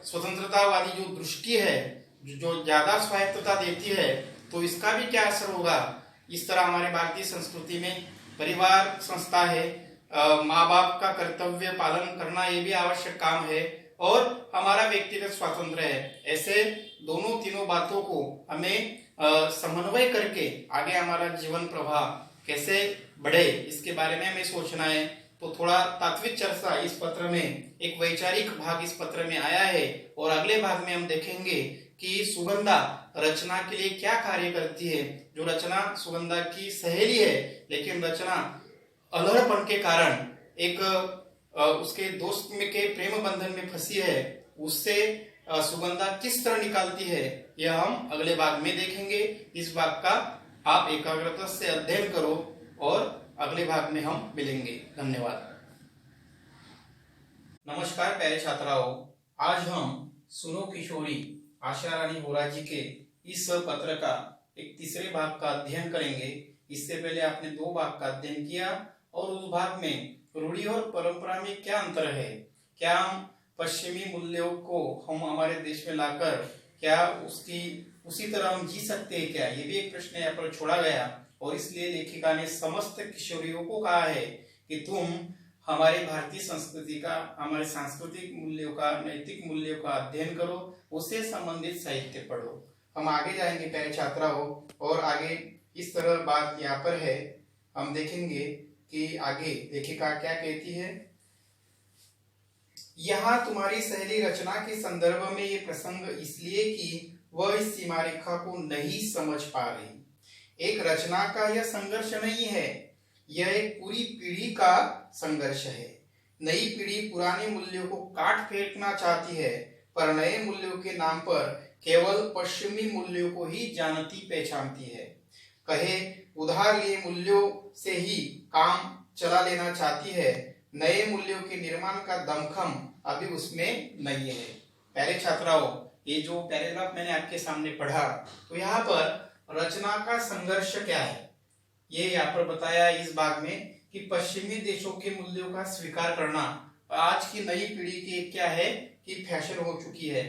A: स्वतंत्रतावादी जो दृष्टि है, जो ज्यादा स्वायत्तता देती है, तो इसका भी क्या असर होगा। इस तरह हमारे भारतीय संस्कृति में परिवार संस्था है, माँ बाप का कर्तव्य पालन करना ये भी आवश्यक काम है, और हमारा व्यक्तिगत स्वातंत्र्य है। ऐसे दोनों तीनों बातों को हमें समन्वय करके आगे हमारा जीवन प्रवाह कैसे बढ़े इसके बारे में हमें सोचना है। तो थोड़ा तात्विक चर्चा इस पत्र में, एक वैचारिक भाग इस पत्र में आया है, और अगले भाग में हम देखेंगे कि सुगंधा रचना के लिए क्या कार्य करती है। जो रचना सुगंधा की सहेली है, लेकिन रचना अलहड़पन के कारण एक उसके दोस्त में के प्रेम बंधन में फंसी है, उससे सुगंधा किस तरह निकालती है, यह हम अगले भाग में देखेंगे। इस भाग का आप एकाग्रता से अध्ययन करो और अगले भाग में हम मिलेंगे। धन्यवाद। नमस्कार प्यारे छात्राओं, आज हम सुनो किशोरी आशा रानी होरा जी के इस पत्र का एक तीसरे भाग का अध्ययन करेंगे। इससे पहले आपने 2 भाग का अध्ययन किया और उस भाग में रूढ़ी और परंपरा में क्या अंतर है, क्या हम पश्चिमी मूल्यों को हम हमारे देश में लाकर क्या उसी तरह हम जी सकते हैं क्या, ये भी एक प्रश्न यहाँ पर छोड़ा गया। और इसलिए लेखिका ने समस्त किशोरियों को कहा है कि तुम हमारी भारतीय संस्कृति का, हमारे सांस्कृतिक मूल्यों का, नैतिक मूल्यों का अध्ययन करो, उससे संबंधित साहित्य पढ़ो। हम आगे जाएंगे प्यारे छात्राओं, और आगे इस तरह बात यहाँ पर है, हम देखेंगे कि आगे लेखिका क्या कहती है। यहाँ तुम्हारी सहेली रचना के संदर्भ में ये प्रसंग इसलिए कि वह इस सीमा रेखा को नहीं समझ पा रही। एक रचना का यह संघर्ष नहीं है, यह एक पूरी पीढ़ी का संघर्ष है। नई पीढ़ी पुराने मूल्यों को काट फेंकना चाहती है, पर नए मूल्यों के नाम पर केवल पश्चिमी मूल्यों को ही जानती पहचानती है। कहे उधार लिए मूल्यों से ही काम चला लेना चाहती है। नए मूल्यों के निर्माण का दमखम अभी उसमें नहीं है। प्यारे छात्राओं, ये जो पैराग्राफ मैंने आपके सामने पढ़ा, तो यहाँ पर रचना का संघर्ष क्या है ये यहाँ पर बताया इस भाग में कि पश्चिमी देशों के मूल्यों का स्वीकार करना आज की नई पीढ़ी की क्या है कि फैशन हो चुकी है,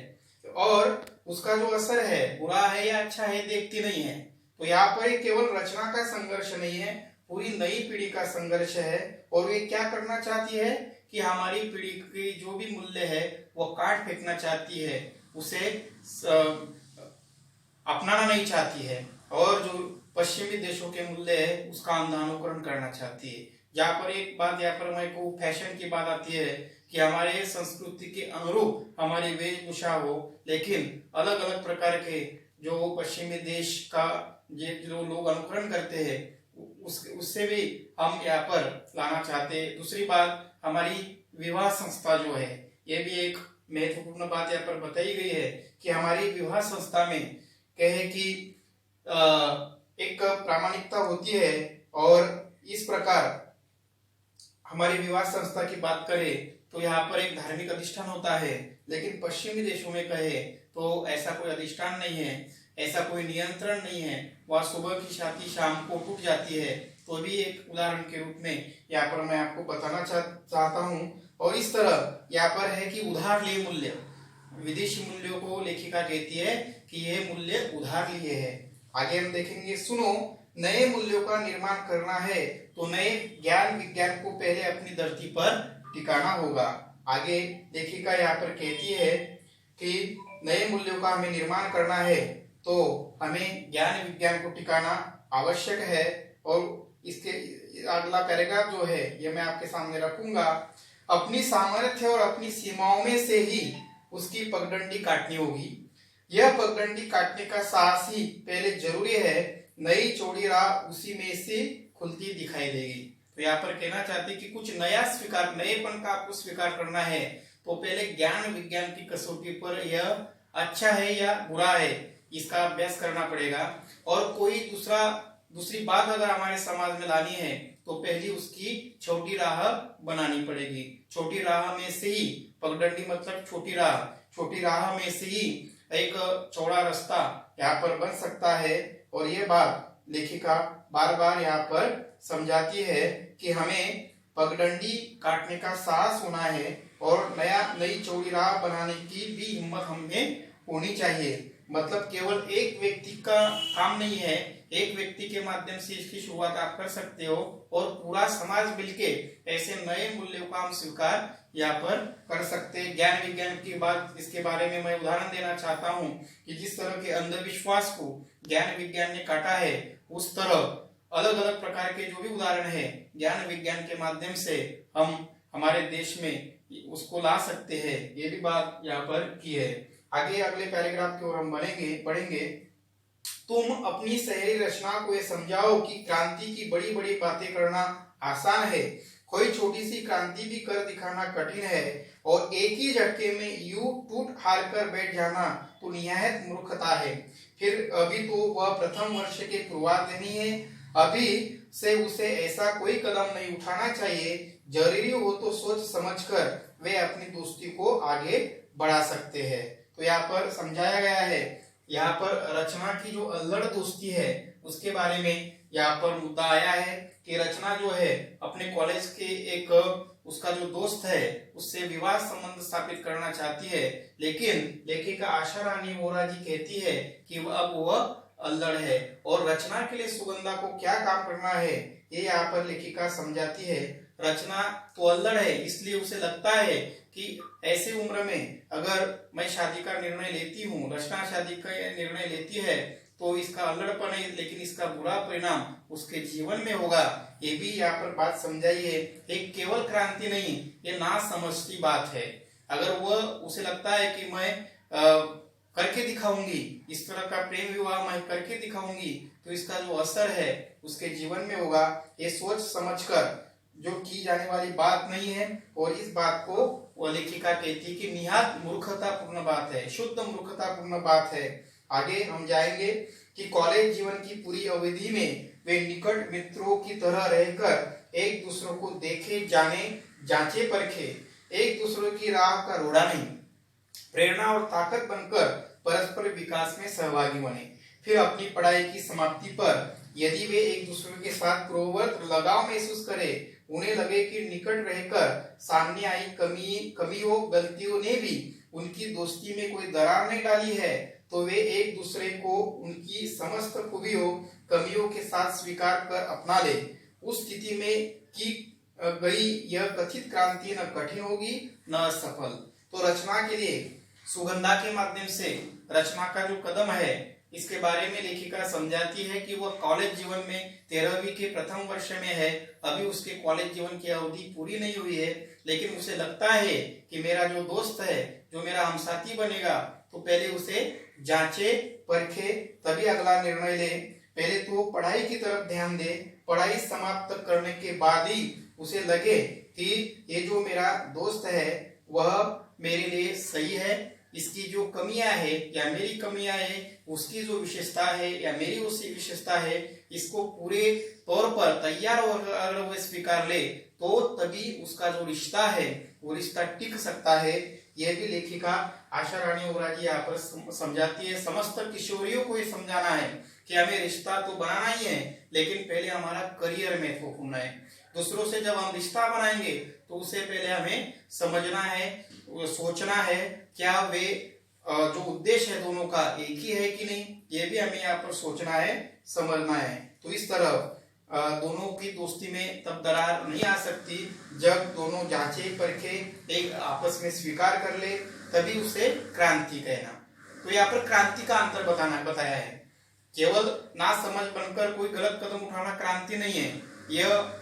A: और उसका जो असर है बुरा है या अच्छा है देखती नहीं है। तो यहाँ पर केवल रचना का संघर्ष नहीं है, पूरी नई पीढ़ी का संघर्ष है। और वे क्या करना चाहती है कि हमारी पीढ़ी की जो भी मूल्य है वो काट फेंकना चाहती है, उसे अपनाना नहीं चाहती है, और जो पश्चिमी देशों के मूल्य है उसका अंधानुकरण करना चाहती है। जहाँ पर एक बात यहाँ पर मेरे को फैशन की बात आती है कि हमारे संस्कृति के अनुरूप हमारी वेशभूषा हो, लेकिन अलग अलग प्रकार के जो पश्चिमी देश का जो लोग अनुकरण करते हैं उससे भी हम यहाँ पर लाना चाहते हैं। दूसरी बात, हमारी विवाह संस्था जो है, ये भी एक महत्वपूर्ण बात यहाँ पर बताई गई है कि हमारी विवाह संस्था में कहे कि एक प्रामाणिकता होती है, और इस प्रकार हमारी विवाह संस्था की बात करें तो यहाँ पर एक धार्मिक अधिष्ठान होता है, लेकिन पश्चिमी देशों में कहे तो ऐसा कोई अधिष्ठान नहीं है, ऐसा कोई नियंत्रण नहीं है। वह सुबह की शादी शाम को टूट जाती है। तो भी एक उदाहरण के रूप में यहाँ पर मैं आपको बताना चाहता हूँ। और इस तरह यहाँ पर है कि उधार लिए मूल्य, विदेशी मूल्यों को लेखिका कहती है कि ये मूल्य उधार लिए है। आगे हम देखेंगे, सुनो नए मूल्यों का निर्माण करना है तो नए ज्ञान विज्ञान को पहले अपनी धरती पर टिकाना होगा। आगे लेखिका यहाँ पर कहती है कि नए मूल्यों का हमें निर्माण करना है तो हमें ज्ञान विज्ञान को टिकाना आवश्यक है। और इसके अगला पैराग्राफ जो है ये मैं आपके सामने रखूंगा। अपनी सामर्थ्य और अपनी सीमाओं में से ही उसकी पगडंडी काटनी होगी। यह पगडंडी काटने का साहस ही पहले जरूरी है, नई चौड़ी राह उसी में से खुलती दिखाई देगी। तो यहाँ पर कहना चाहते कि कुछ नया स्वीकार, नएपन का आपको स्वीकार करना है तो पहले ज्ञान विज्ञान की कसौटी पर यह अच्छा है या बुरा है इसका अभ्यास करना पड़ेगा। और कोई दूसरी बात अगर हमारे समाज में लानी है तो पहली उसकी छोटी राह बनानी पड़ेगी। छोटी राह में से ही पगडंडी मतलब छोटी राह में से ही एक चौड़ा रास्ता यहाँ पर बन सकता है। और ये बात लेखिका बार बार यहाँ पर समझाती है कि हमें पगडंडी काटने का साहस होना है और नई चौड़ी राह बनाने की भी हिम्मत हमें होनी चाहिए। मतलब केवल एक व्यक्ति का काम नहीं है, एक व्यक्ति के माध्यम से इसकी शुरुआत आप कर सकते हो और पूरा समाज मिलके ऐसे नए मूल्यों का हम स्वीकार यहाँ पर कर सकते हैं। ज्ञान विज्ञान की बात, इसके बारे में मैं उदाहरण देना चाहता हूँ कि जिस तरह के अंधविश्वास को ज्ञान विज्ञान ने काटा है, उस तरह अलग अलग प्रकार के जो भी उदाहरण है ज्ञान विज्ञान के माध्यम से हम हमारे देश में उसको ला सकते हैं। ये भी बात यहाँ पर की है। आगे अगले पैराग्राफ की ओर हम बढ़ेंगे। तुम अपनी सहेली रचना को ये समझाओ कि क्रांति की बड़ी बड़ी बातें करना आसान है, कोई छोटी सी क्रांति भी कर दिखाना कठिन है, और एक ही झटके में यूं टूट हार कर बैठ जाना तो निहायत मूर्खता है। फिर अभी तो वह प्रथम वर्ष के पूर्वार्ध नहीं है, अभी से उसे ऐसा कोई कदम नहीं उठाना चाहिए। जरूरी हो तो सोच समझकर वे अपनी दोस्ती को आगे बढ़ा सकते हैं। तो यहाँ पर समझाया गया है, यहाँ पर रचना की जो अल्लड़ दोस्ती है उसके बारे में यहाँ पर मुद्दा आया है कि रचना जो है अपने कॉलेज के एक उसका जो दोस्त है उससे विवाह संबंध स्थापित करना चाहती है, लेकिन लेखिका आशा रानी वोरा जी कहती है कि अब वह अल्लड़ है और रचना के लिए सुगंधा को क्या काम करना है ये यहाँ पर लेखिका समझाती है। रचना तो अल्लड़ है, इसलिए उसे लगता है कि ऐसी उम्र में अगर मैं शादी का निर्णय लेती हूँ, रचना शादी का निर्णय लेती है तो इसका अल्लड़पन है, लेकिन इसका बुरा परिणाम उसके जीवन में होगा। ये भी यहाँ पर बात समझाई है। एक केवल क्रांति नहीं, ये ना समझती बात है। अगर वह उसे लगता है कि मैं करके दिखाऊंगी, इस तरह का प्रेम विवाह मैं करके दिखाऊंगी, तो इसका जो असर है उसके जीवन में होगा। ये सोच समझकर जो की जाने वाली बात नहीं है, और इस बात को वह लेखिका कहती है कि निहायत मूर्खतापूर्ण बात है, शुद्ध मूर्खतापूर्ण बात है। आगे हम जाएंगे कि कॉलेज जीवन की पूरी अवधि में वे निकट मित्रों की तरह रहकर एक दूसरे को देखे, जाने, जांचे, परखे, एक दूसरे की राह का रोड़ा नहीं, प्रेरणा और ताकत बनकर परस्पर विकास में सहभागी बने। फिर अपनी पढ़ाई की समाप्ति पर यदि वे एक दूसरे के साथ पूर्ववत लगाव महसूस करें, उन्हें लगे कि निकट रहकर सामने आई कमियों गलतियों ने भी उनकी दोस्ती में कोई दरार नहीं डाली है, तो वे एक दूसरे को उनकी समस्त खूबियों कमियों के साथ स्वीकार कर अपना ले। उस स्थिति में की गई यह कथित क्रांति न कठिन होगी न असफल। तो रचना के लिए सुगंधा के माध्यम से रचना का जो कदम है इसके बारे में लेखिका समझाती है कि वह कॉलेज जीवन में 13वीं के प्रथम वर्ष में है, अभी उसके कॉलेज जीवन की अवधि पूरी नहीं हुई है, लेकिन उसे लगता है कि मेरा जो दोस्त है, जो मेरा हमसाथी बनेगा, तो पहले उसे जांचे, परखे, तभी अगला निर्णय ले। पहले तो पढ़ाई की तरफ ध्यान दे, पढ़ाई समाप्त करने के बाद ही उसे लगे कि ये जो मेरा दोस्त है वह मेरे लिए सही है, इसकी जो कमियां है या मेरी कमियां है, उसकी जो विशेषता है या मेरी उसकी विशेषता है, इसको पूरे तौर पर तैयार और अगर वह स्वीकार ले तो तभी उसका जो रिश्ता है वो रिश्ता टिक सकता है। यह भी लेखिका आशा रानी वोरा जी यहाँ पर समझाती है। समस्त किशोरियों को ये समझाना है कि हमें रिश्ता तो बनाना ही है, लेकिन पहले हमारा करियर महत्वपूर्ण है। दूसरों से जब हम रिश्ता बनाएंगे तो उससे पहले हमें समझना है, सोचना है क्या वे जो उद्देश्य है दोनों का एक ही है कि नहीं, ये भी हमें यहाँ पर सोचना है, समझना है। तो इस तरह दोनों की दोस्ती में तब दरार नहीं आ सकती जब दोनों जांचे परखे एक आपस में स्वीकार कर ले, तभी उसे क्रांति कहना। तो यहाँ पर क्रांति का अंतर बताया है। केवल ना समझ बनकर कोई गलत कदम उठाना क्रांति नहीं है। यह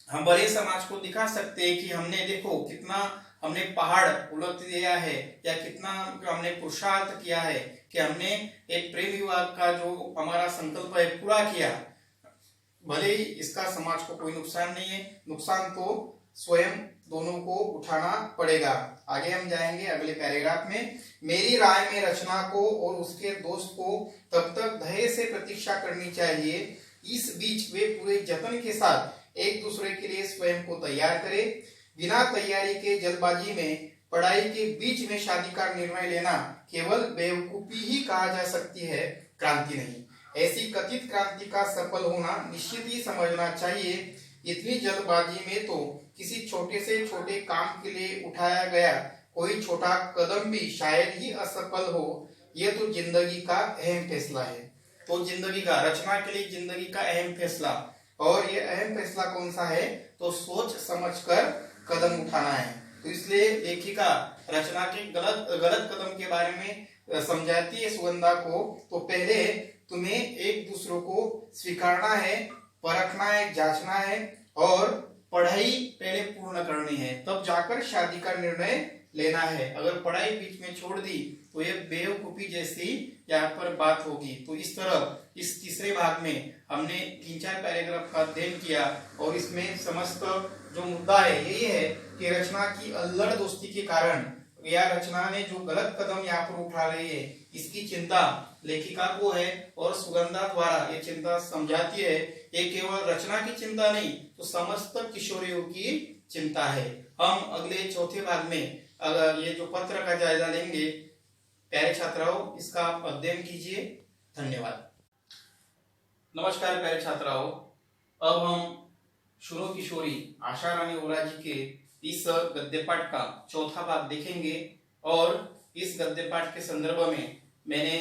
A: हम बड़े समाज को दिखा सकते हैं कि हमने देखो कितना हमने पहाड़ उलट दिया है, या कितना हमने पुरुषार्थ किया है कि हमने एक प्रेम विवाह का जो हमारा संकल्प है पूरा किया। भले ही इसका समाज को कोई नुकसान नहीं है, नुकसान तो स्वयं दोनों को उठाना पड़ेगा। आगे हम जाएंगे अगले पैराग्राफ में। मेरी राय में रचना को और उसके दोस्त को तब तक धैर्य से प्रतीक्षा करनी चाहिए, इस बीच वे पूरे जतन के साथ एक दूसरे के लिए स्वयं को तैयार करें। बिना तैयारी के जल्दबाजी में पढ़ाई के बीच में शादी का निर्णय लेना केवल बेवकूफी ही कहा जा सकती है, क्रांति नहीं। ऐसी कथित क्रांति का सफल होना निश्चित ही समझना चाहिए। इतनी जल्दबाजी में तो किसी छोटे से छोटे काम के लिए उठाया गया कोई छोटा कदम भी शायद ही असफल हो। यह तो जिंदगी का अहम फैसला है। तो जिंदगी का, रचना के लिए जिंदगी का अहम फैसला, और ये अहम फैसला कौन सा है, तो सोच समझकर कदम उठाना है। तो इसलिए लेखिका रचना के गलत कदम के बारे में समझाती है सुगंधा को। तो पहले तुम्हें एक दूसरे को स्वीकारना है, परखना है, जांचना है, और पढ़ाई पहले पूर्ण करनी है, तब जाकर शादी का निर्णय लेना है। अगर पढ़ाई बीच में छोड़ दी तो ये बेवकूफी जैसी यहाँ पर बात होगी। तो इस तरह इस तीसरे भाग में हमने 3-4 पैराग्राफ का अध्ययन किया और इसमें समस्त जो मुद्दा है यही है कि रचना की अल्लड़ दोस्ती के कारण या रचना ने जो गलत कदम यहाँ पर उठा रही है इसकी चिंता लेखिका को है और सुगंधा द्वारा ये चिंता समझाती है। ये केवल रचना की चिंता नहीं तो समस्त किशोरियों की चिंता है। हम अगले चौथे भाग में अगर ये जो पत्र का जायजा लेंगे। प्यारे छात्राओं, इसका अध्ययन कीजिए। धन्यवाद। नमस्कार प्यारे छात्राओं, अब हम शुरो किशोरी आशा रानी ओरा जी के इस गद्य पाठ का चौथा भाग देखेंगे और इस गद्य पाठ के संदर्भ में मैंने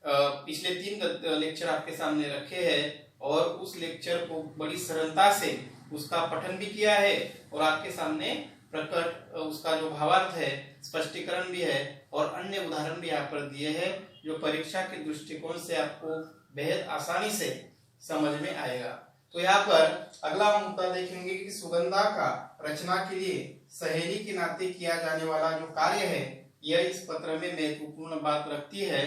A: पिछले 3 लेक्चर आपके सामने रखे हैं और उस लेक्चर को बड़ी सरलता से उसका पठन भी किया है और आपके सामने प्रकट उसका जो भावार्थ है स्पष्टीकरण भी है और अन्य उदाहरण भी यहाँ पर दिए हैं जो परीक्षा के दृष्टिकोण से आपको बेहद आसानी से समझ में आएगा। तो यहाँ पर अगला हम मुद्दा देखेंगे कि सुगंधा का रचना के लिए सहेली के नाते किया जाने वाला जो कार्य है यह इस पत्र में महत्वपूर्ण बात रखती है।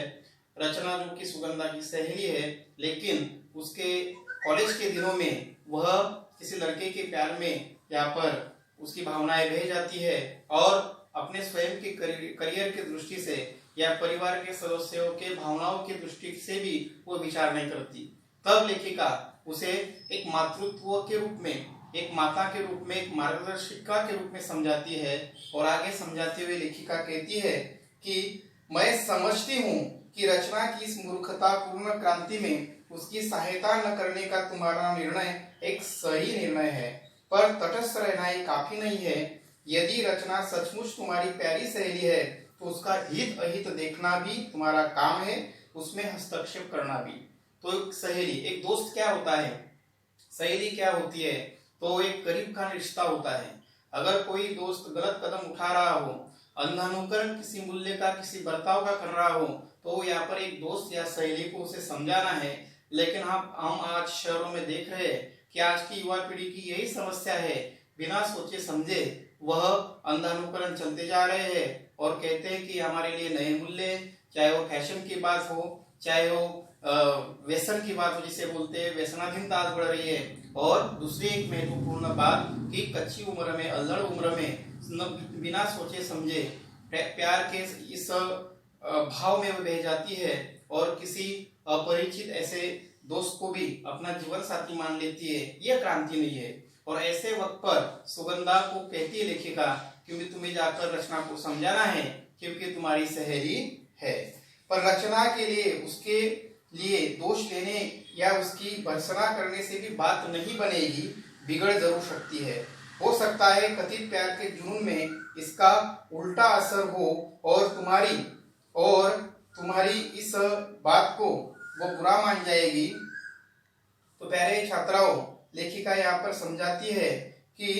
A: रचना जो कि सुगंधा की सहेली है लेकिन उसके कॉलेज के दिनों में वह किसी लड़के के प्यार में यहाँ पर उसकी भावनाएं बह जाती है और अपने स्वयं के करियर की दृष्टि से या परिवार के सदस्यों के भावनाओं की दृष्टि से भी वो विचार नहीं करती। तब लेखिका उसे एक मातृत्व के रूप में, एक माता के रूप में, एक मार्गदर्शिका के रूप में समझाती है और आगे समझाते हुए लेखिका कहती है कि मैं समझती हूँ कि रचना की इस मूर्खतापूर्ण क्रांति में उसकी सहायता न करने का तुम्हारा निर्णय एक सही निर्णय है, पर तटस्थ रहना ही काफी नहीं है। यदि रचना सचमुच तुम्हारी प्यारी सहेली है तो उसका हित अहित देखना भी तुम्हारा काम है, उसमें हस्तक्षेप करना भी। तो एक सहेली, एक दोस्त क्या होता है, सहेली क्या होती है, तो एक करीब का रिश्ता होता है। अगर कोई दोस्त गलत कदम उठा रहा हो, अंधानुकरण किसी मूल्य का, किसी बर्ताव का कर रहा हो, तो यहाँ पर एक दोस्त या सहेली को उसे समझाना है। लेकिन हम आज शहरों में देख रहे हैं कि आज की युवा पीढ़ी की यही समस्या है, बिना सोचे समझे वह अंधानुकरण चलते जा रहे हैं और कहते हैं कि हमारे लिए नए मूल्य, चाहे वो फैशन की बात हो, चाहे वो व्यसन की बात हो, जिसे बोलते हैं व्यसनाधीनता आज बढ़ रही है। और दूसरी एक महत्वपूर्ण बात कि कच्ची उम्र में, अल्लड़ उम्र में बिना सोचे समझे प्यार के इस भाव में वो बह जाती है और किसी अपरिचित ऐसे दोस्त को भी अपना जीवन साथी मान लेती है। यह क्रांति नहीं है। और ऐसे वक्त पर सुगंधा को कहती है लेखिका क्योंकि तुम्हें जाकर रचना को समझाना है क्योंकि तुम्हारी सहेली है। पर रचना के लिए, उसके लिए दोष लेने या उसकी भर्त्सना करने से भी बात नहीं बनेगी, बिगड़ जरूर सकती है। हो सकता है कथित प्यार के जुनून में इसका उल्टा असर हो और तुम्हारी इस बात को वो बुरा मान जाएगी। तो प्यारे छात्राओं, लेखिका यहाँ पर समझाती है कि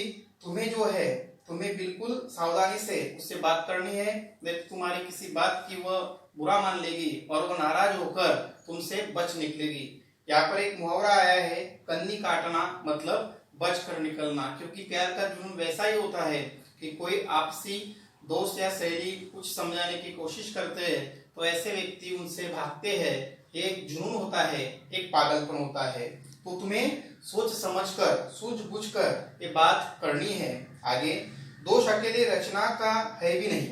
A: तुम्हें जो है, तुम्हें बिल्कुल सावधानी से उससे बात करनी है, नहीं तो तुम्हारी किसी बात की वह बुरा मान लेगी और वो नाराज होकर तुमसे बच निकलेगी। यहाँ पर एक मुहावरा आया है, कन्नी काटना मतलब बच कर निकलना, क्योंकि प्यार का जुनून वैसा ही होता है कि कोई आपसी दोस्त या सहेली कुछ समझाने की कोशिश करते हैं तो ऐसे व्यक्ति उनसे भागते हैं। एक जुनून होता है, एक पागलपन होता है। तो तुम्हें सोच समझकर, सूझबूझकर ये बात करनी है। आगे, दोष अकेले रचना का है भी नहीं,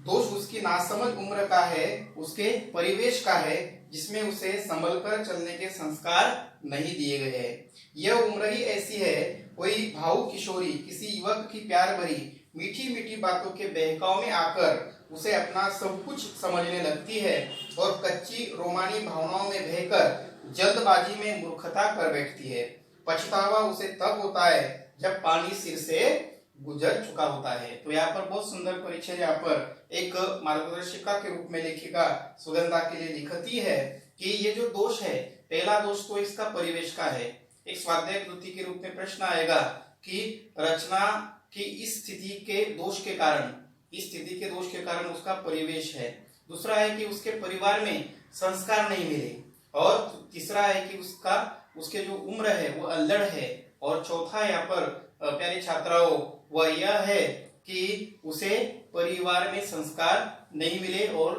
A: दोष उसकी नासमझ उम्र का है, उसके परिवेश का है जिसमें उसे संभल कर चलने के संस्कार नहीं दिए गए हैं। यह उम्र ही ऐसी है, कोई भावुक किशोरी किसी युवक की प्यार भरी मीठी मीठी बातों के बहकाव में आकर उसे अपना सब कुछ समझने लगती है और कच्ची रोमानी भावनाओं में बहकर जल्दबाजी में मूर्खता कर बैठती है। पछतावा उसे तब होता है जब पानी सिर से गुजर चुका होता है। तो यहाँ पर बहुत सुंदर परिचय यहाँ पर एक मार्गदर्शिका के रूप में लेखिका सुगंधा के लिए लिखती है कि ये जो दोष है, पहला दोष तो इसका परिवेश का है। एक स्वाध्याय कृति के रूप में प्रश्न आएगा कि रचना की इस स्थिति के दोष के कारण उसका परिवेश है। दूसरा है कि उसके परिवार में संस्कार नहीं मिले और तीसरा है कि उसके जो उम्र है वो अल्लड़ है और चौथा यहाँ पर प्यारे छात्राओं वह यह है कि उसे परिवार में संस्कार नहीं मिले और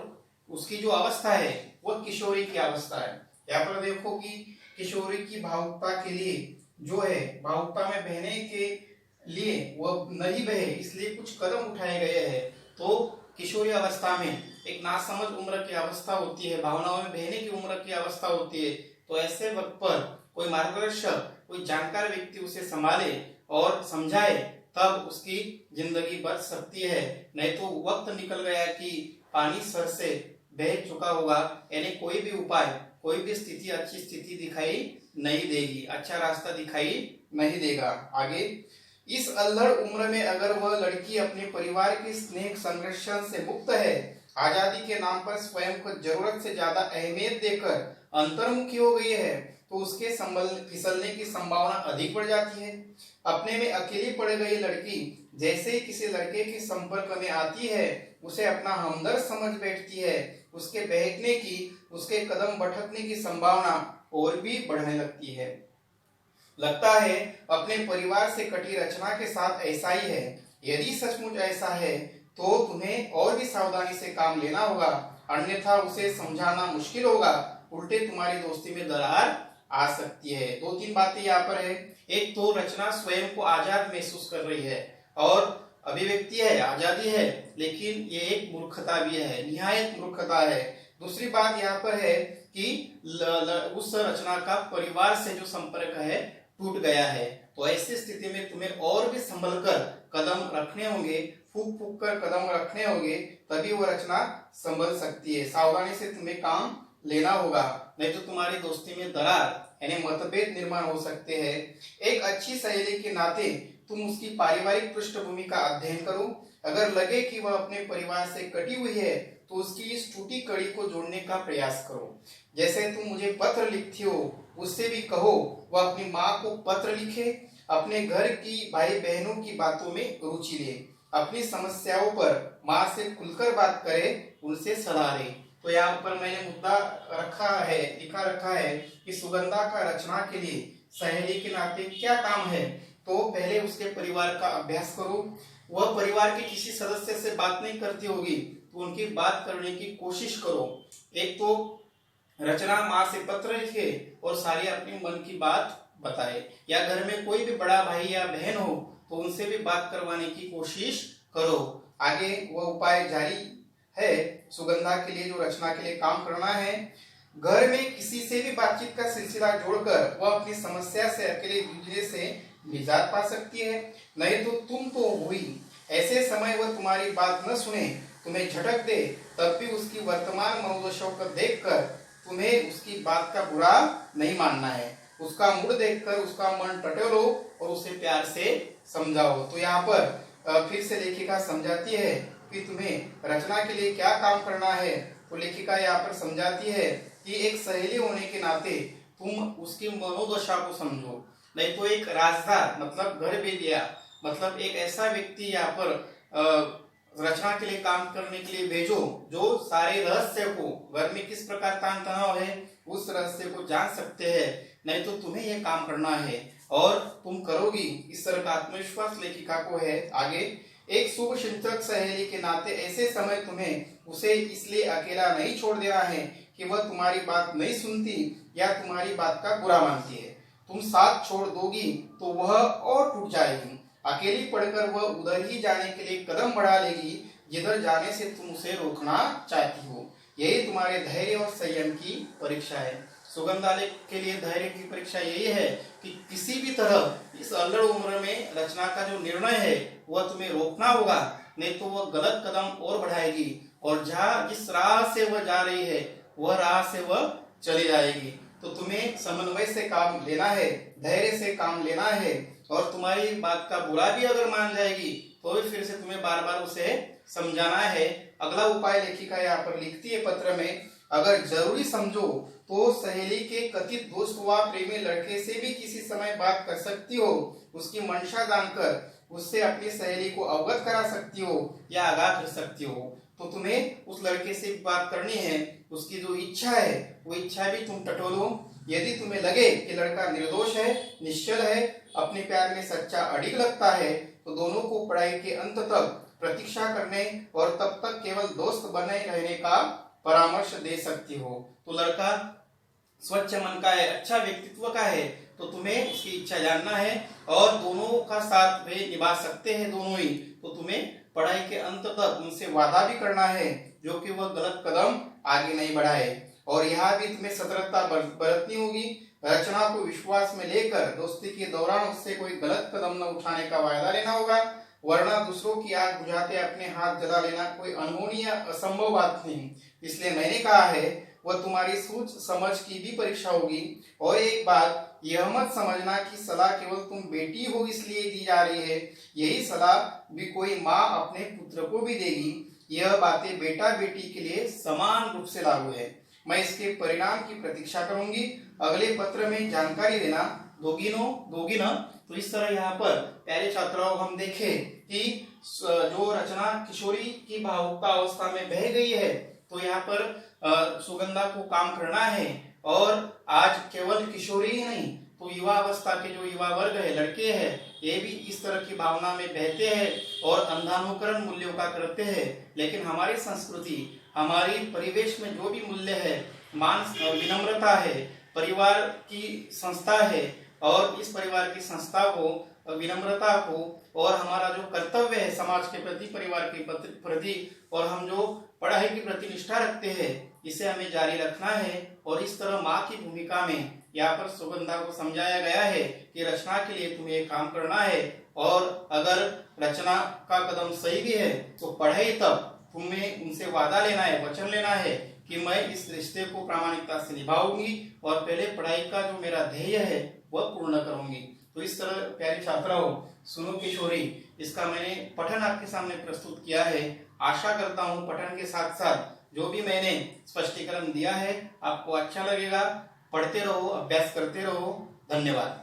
A: उसकी जो अवस्था है वह किशोरी की अवस्था है। यहाँ पर देखो कि किशोरी की भावुकता के लिए जो है, भावुकता में बहने के लिए वह नहीं बहे इसलिए कुछ कदम उठाए गए हैं। तो किशोरी अवस्था में एक नासमझ उम्र की अवस्था होती है, भावनाओं में बहने की उम्र की अवस्था होती है। तो ऐसे वक्त पर कोई मार्गदर्शक, कोई जानकार व्यक्ति उसे संभाले और समझाए, तब उसकी जिंदगी बच सकती है। नहीं तो वक्त निकल गया कि पानी सर से बह चुका होगा, यानी कोई भी उपाय, कोई भी स्थिति अच्छी स्थिति दिखाई नहीं देगी, अच्छा रास्ता दिखाई नहीं देगा। आगे, इस अल्लड़ उम्र में अगर वह लड़की अपने परिवार के स्नेह संरक्षण से मुक्त है, आजादी के नाम पर स्वयं को जरूरत से ज्यादा अहमियत देकर अंतर्मुखी हो गई है, तो उसके फिसलने की संभावना अधिक बढ़ जाती है। अपने में अकेली पड़ गई लड़की जैसे ही किसी लड़के के संपर्क में आती है, उसे अपना हमदर्द समझ बैठती है। उसके बहकने की, उसके कदम भटकने की संभावना और भी बढ़ने लगती है। लगता है अपने परिवार से कटी रचना के साथ ऐसा ही है। यदि सचमुच ऐसा है तो तुम्हें और भी सावधानी से काम लेना होगा, अन्यथा उसे समझाना मुश्किल होगा। उल्टे तुम्हारी दोस्ती में दरार आ सकती है। दो तीन बातें यहाँ पर है। एक तो रचना स्वयं को आजाद महसूस कर रही है और अभिव्यक्ति है, आजादी है, लेकिन ये एक मूर्खता भी है, निहायत मूर्खता है। दूसरी बात यहाँ पर है कि उस रचना का परिवार से जो संपर्क है टूट गया है। तो ऐसी स्थिति में तुम्हें और भी संभल कर कदम रखने होंगे, फूक फूक कर कदम रखने होंगे, तभी वो रचना संभल सकती है। सावधानी से तुम्हें काम लेना होगा, नहीं तो तुम्हारी दोस्ती में दरार यानी मतभेद निर्माण हो सकते हैं। एक अच्छी सहेली के नाते तुम उसकी पारिवारिक पृष्ठभूमि का अध्ययन करो। अगर लगे कि वह अपने परिवार से कटी हुई है तो उसकी इस टूटी कड़ी को जोड़ने का प्रयास करो। जैसे तुम मुझे पत्र लिखती हो, उससे भी कहो वह अपनी माँ को पत्र लिखे, अपने घर की भाई बहनों की बातों में रुचि ले, अपनी समस्याओं पर माँ से खुलकर बात करे, उनसे सलाह ले। तो यहाँ पर मैंने मुद्दा रखा है, लिखा रखा है कि सुगंधा का रचना के लिए सहेली के नाते क्या काम है। तो पहले उसके परिवार का अभ्यास करो। वह परिवार के किसी सदस्य से बात नहीं करती होगी तो उनकी बात करने की कोशिश करो। एक तो रचना माँ से पत्र लिखे और सारी अपनी मन की बात बताए, या घर में कोई भी बड़ा भाई या बहन हो तो उनसे भी बात करवाने की कोशिश करो। आगे वह उपाय जारी है। सुगंधा के लिए, जो रचना के लिए काम करना है, घर में किसी से भी बातचीत का सिलसिला जोड़कर वह अपनी समस्या से अकेले जूझने से निजात पा सकती है। नहीं तो तुम तो हुई, ऐसे समय वह तुम्हारी बात न सुने, तुम्हें झटक दे, तब भी उसकी वर्तमान मनोदशा को देखकर तुम्हें उसकी बात का बुरा नहीं मानना है। उसका मूड देखकर उसका मन टटोलो और उसे प्यार से समझाओ। तो यहाँ पर फिर से लेखिका समझाती है कि तुम्हें रचना के लिए क्या काम करना है। तो लेखिका यहाँ पर समझाती है कि एक सहेली होने के नाते तुम उसकी मनोदशा को समझो। नहीं तो एक राजदार मतलब घर भेदिया, मतलब एक ऐसा व्यक्ति यहाँ पर रचना के लिए काम करने के लिए भेजो जो सारे रहस्य को, घर में किस प्रकार तान तनाव है उस रहस्य को जान सकते हैं। नहीं तो तुम्हें यह काम करना है और तुम करोगी, इस तरह का आत्मविश्वास लेखिका को है। आगे, एक शुभ चिंतक सहेली के नाते ऐसे समय तुम्हें उसे इसलिए अकेला नहीं छोड़ देना है कि वह तुम्हारी बात नहीं सुनती या तुम्हारी बात का बुरा मानती है। तुम साथ छोड़ दोगी तो वह और टूट जाएगी। अकेली पड़कर वह उधर ही जाने के लिए कदम बढ़ा लेगी जिधर जाने से तुम उसे रोकना चाहती हो। यही तुम्हारे धैर्य और संयम की परीक्षा है। सुगंधा के लिए धैर्य की परीक्षा यही है कि किसी भी तरह इस अल्लड़ उम्र में रचना का जो निर्णय है वह तुम्हें रोकना होगा, नहीं तो वह गलत कदम और बढ़ाएगी और जिस राह से वह जा रही है वह राह से वह चली जाएगी। तो तुम्हें समन्वय से काम लेना है, धैर्य से काम लेना है, और तुम्हारी बात का बुरा भी अगर मान जाएगी तो भी फिर से तुम्हें बार बार उसे समझाना है। अगला उपाय लेखिका यहाँ पर लिखती है पत्र में, अगर जरूरी समझो तो सहेली के कथित दोस्त व प्रेमी लड़के से भी किसी समय बात कर सकती हो। उसकी मंशा जानकर उससे अपनी सहेली को अवगत करा सकती हो या आगाह कर सकती हो। तो तुम्हें उस लड़के से बात करनी है, उसकी जो इच्छा है वो इच्छा भी तुम टटोलो। यदि तुम्हें लगे कि लड़का निर्दोष है, निश्चल है, अपने प्यार में सच्चा अडिग लगता है, तो दोनों को पढ़ाई के अंत तक प्रतीक्षा करने और तब तक केवल दोस्त बने रहने का परामर्श दे सकती हो। तो लड़का स्वच्छ मन का है, अच्छा व्यक्तित्व का है, तो तुम्हें उसकी इच्छा जानना है और दोनों का साथ वे निभा सकते हैं दोनों ही। तो तुम्हें पढ़ाई के अंत तक उनसे वादा भी करना है जो कि वह गलत कदम आगे नहीं बढ़ाए। और यहाँ भी तुम्हें सतर्कता बरतनी होगी। रचना को विश्वास में लेकर दोस्ती के दौरान उससे कोई गलत कदम न उठाने का वायदा लेना होगा, वरना दूसरों की आग बुझाते अपने हाथ जला लेना कोई अनहोनी या असंभव बात नहीं। इसलिए मैंने कहा है वह तुम्हारी सोच समझ की भी परीक्षा होगी। और एक बात यह मत समझना कि सलाह केवल तुम बेटी हो इसलिए दी जा रही है, यही सलाह भी कोई माँ अपने पुत्र को भी देगी। यह बातें बेटा बेटी के लिए समान रूप से लागू है। मैं इसके परिणाम की प्रतीक्षा करूंगी। अगले पत्र में जानकारी देना दोगी ना। तो इस तरह यहाँ पर प्यारे छात्राओं हम देखें कि जो रचना किशोरी की भावुकता अवस्था में बह गई है, तो यहाँ पर सुगंधा को काम करना है। और आज केवल किशोरी ही नहीं, तो युवा अवस्था के जो युवा वर्ग है, लड़के हैं, ये भी इस तरह की भावना में बहते हैं और अंधानुकरण मूल्यों का करते हैं। लेकिन हमारी संस्कृति, हमारी परिवेश में जो भी मूल्य है, मान विनम्रता है, परिवार की संस्था है, और इस परिवार की संस्था को, विनम्रता को, और हमारा जो कर्तव्य है समाज के प्रति, परिवार के प्रति, और हम जो पढ़ाई के प्रति निष्ठा रखते हैं, इसे हमें जारी रखना है। और इस तरह माँ की भूमिका में यहाँ पर सुगंधा को समझाया गया है कि रचना के लिए तुम्हें एक काम करना है, और अगर रचना का कदम सही भी है तो पढ़ाई तब तुम्हें उनसे वादा लेना है, वचन लेना है कि मैं इस रिश्ते को प्रामाणिकता से निभाऊंगी और पहले पढ़ाई का जो मेरा ध्येय है वह पूर्ण करूंगी। तो इस तरह प्यारी छात्राओं, सुनो किशोरी, इसका मैंने पठन आपके सामने प्रस्तुत किया है। आशा करता हूँ पठन के साथ साथ जो भी मैंने स्पष्टीकरण दिया है आपको अच्छा लगेगा। पढ़ते रहो, अभ्यास करते रहो। धन्यवाद।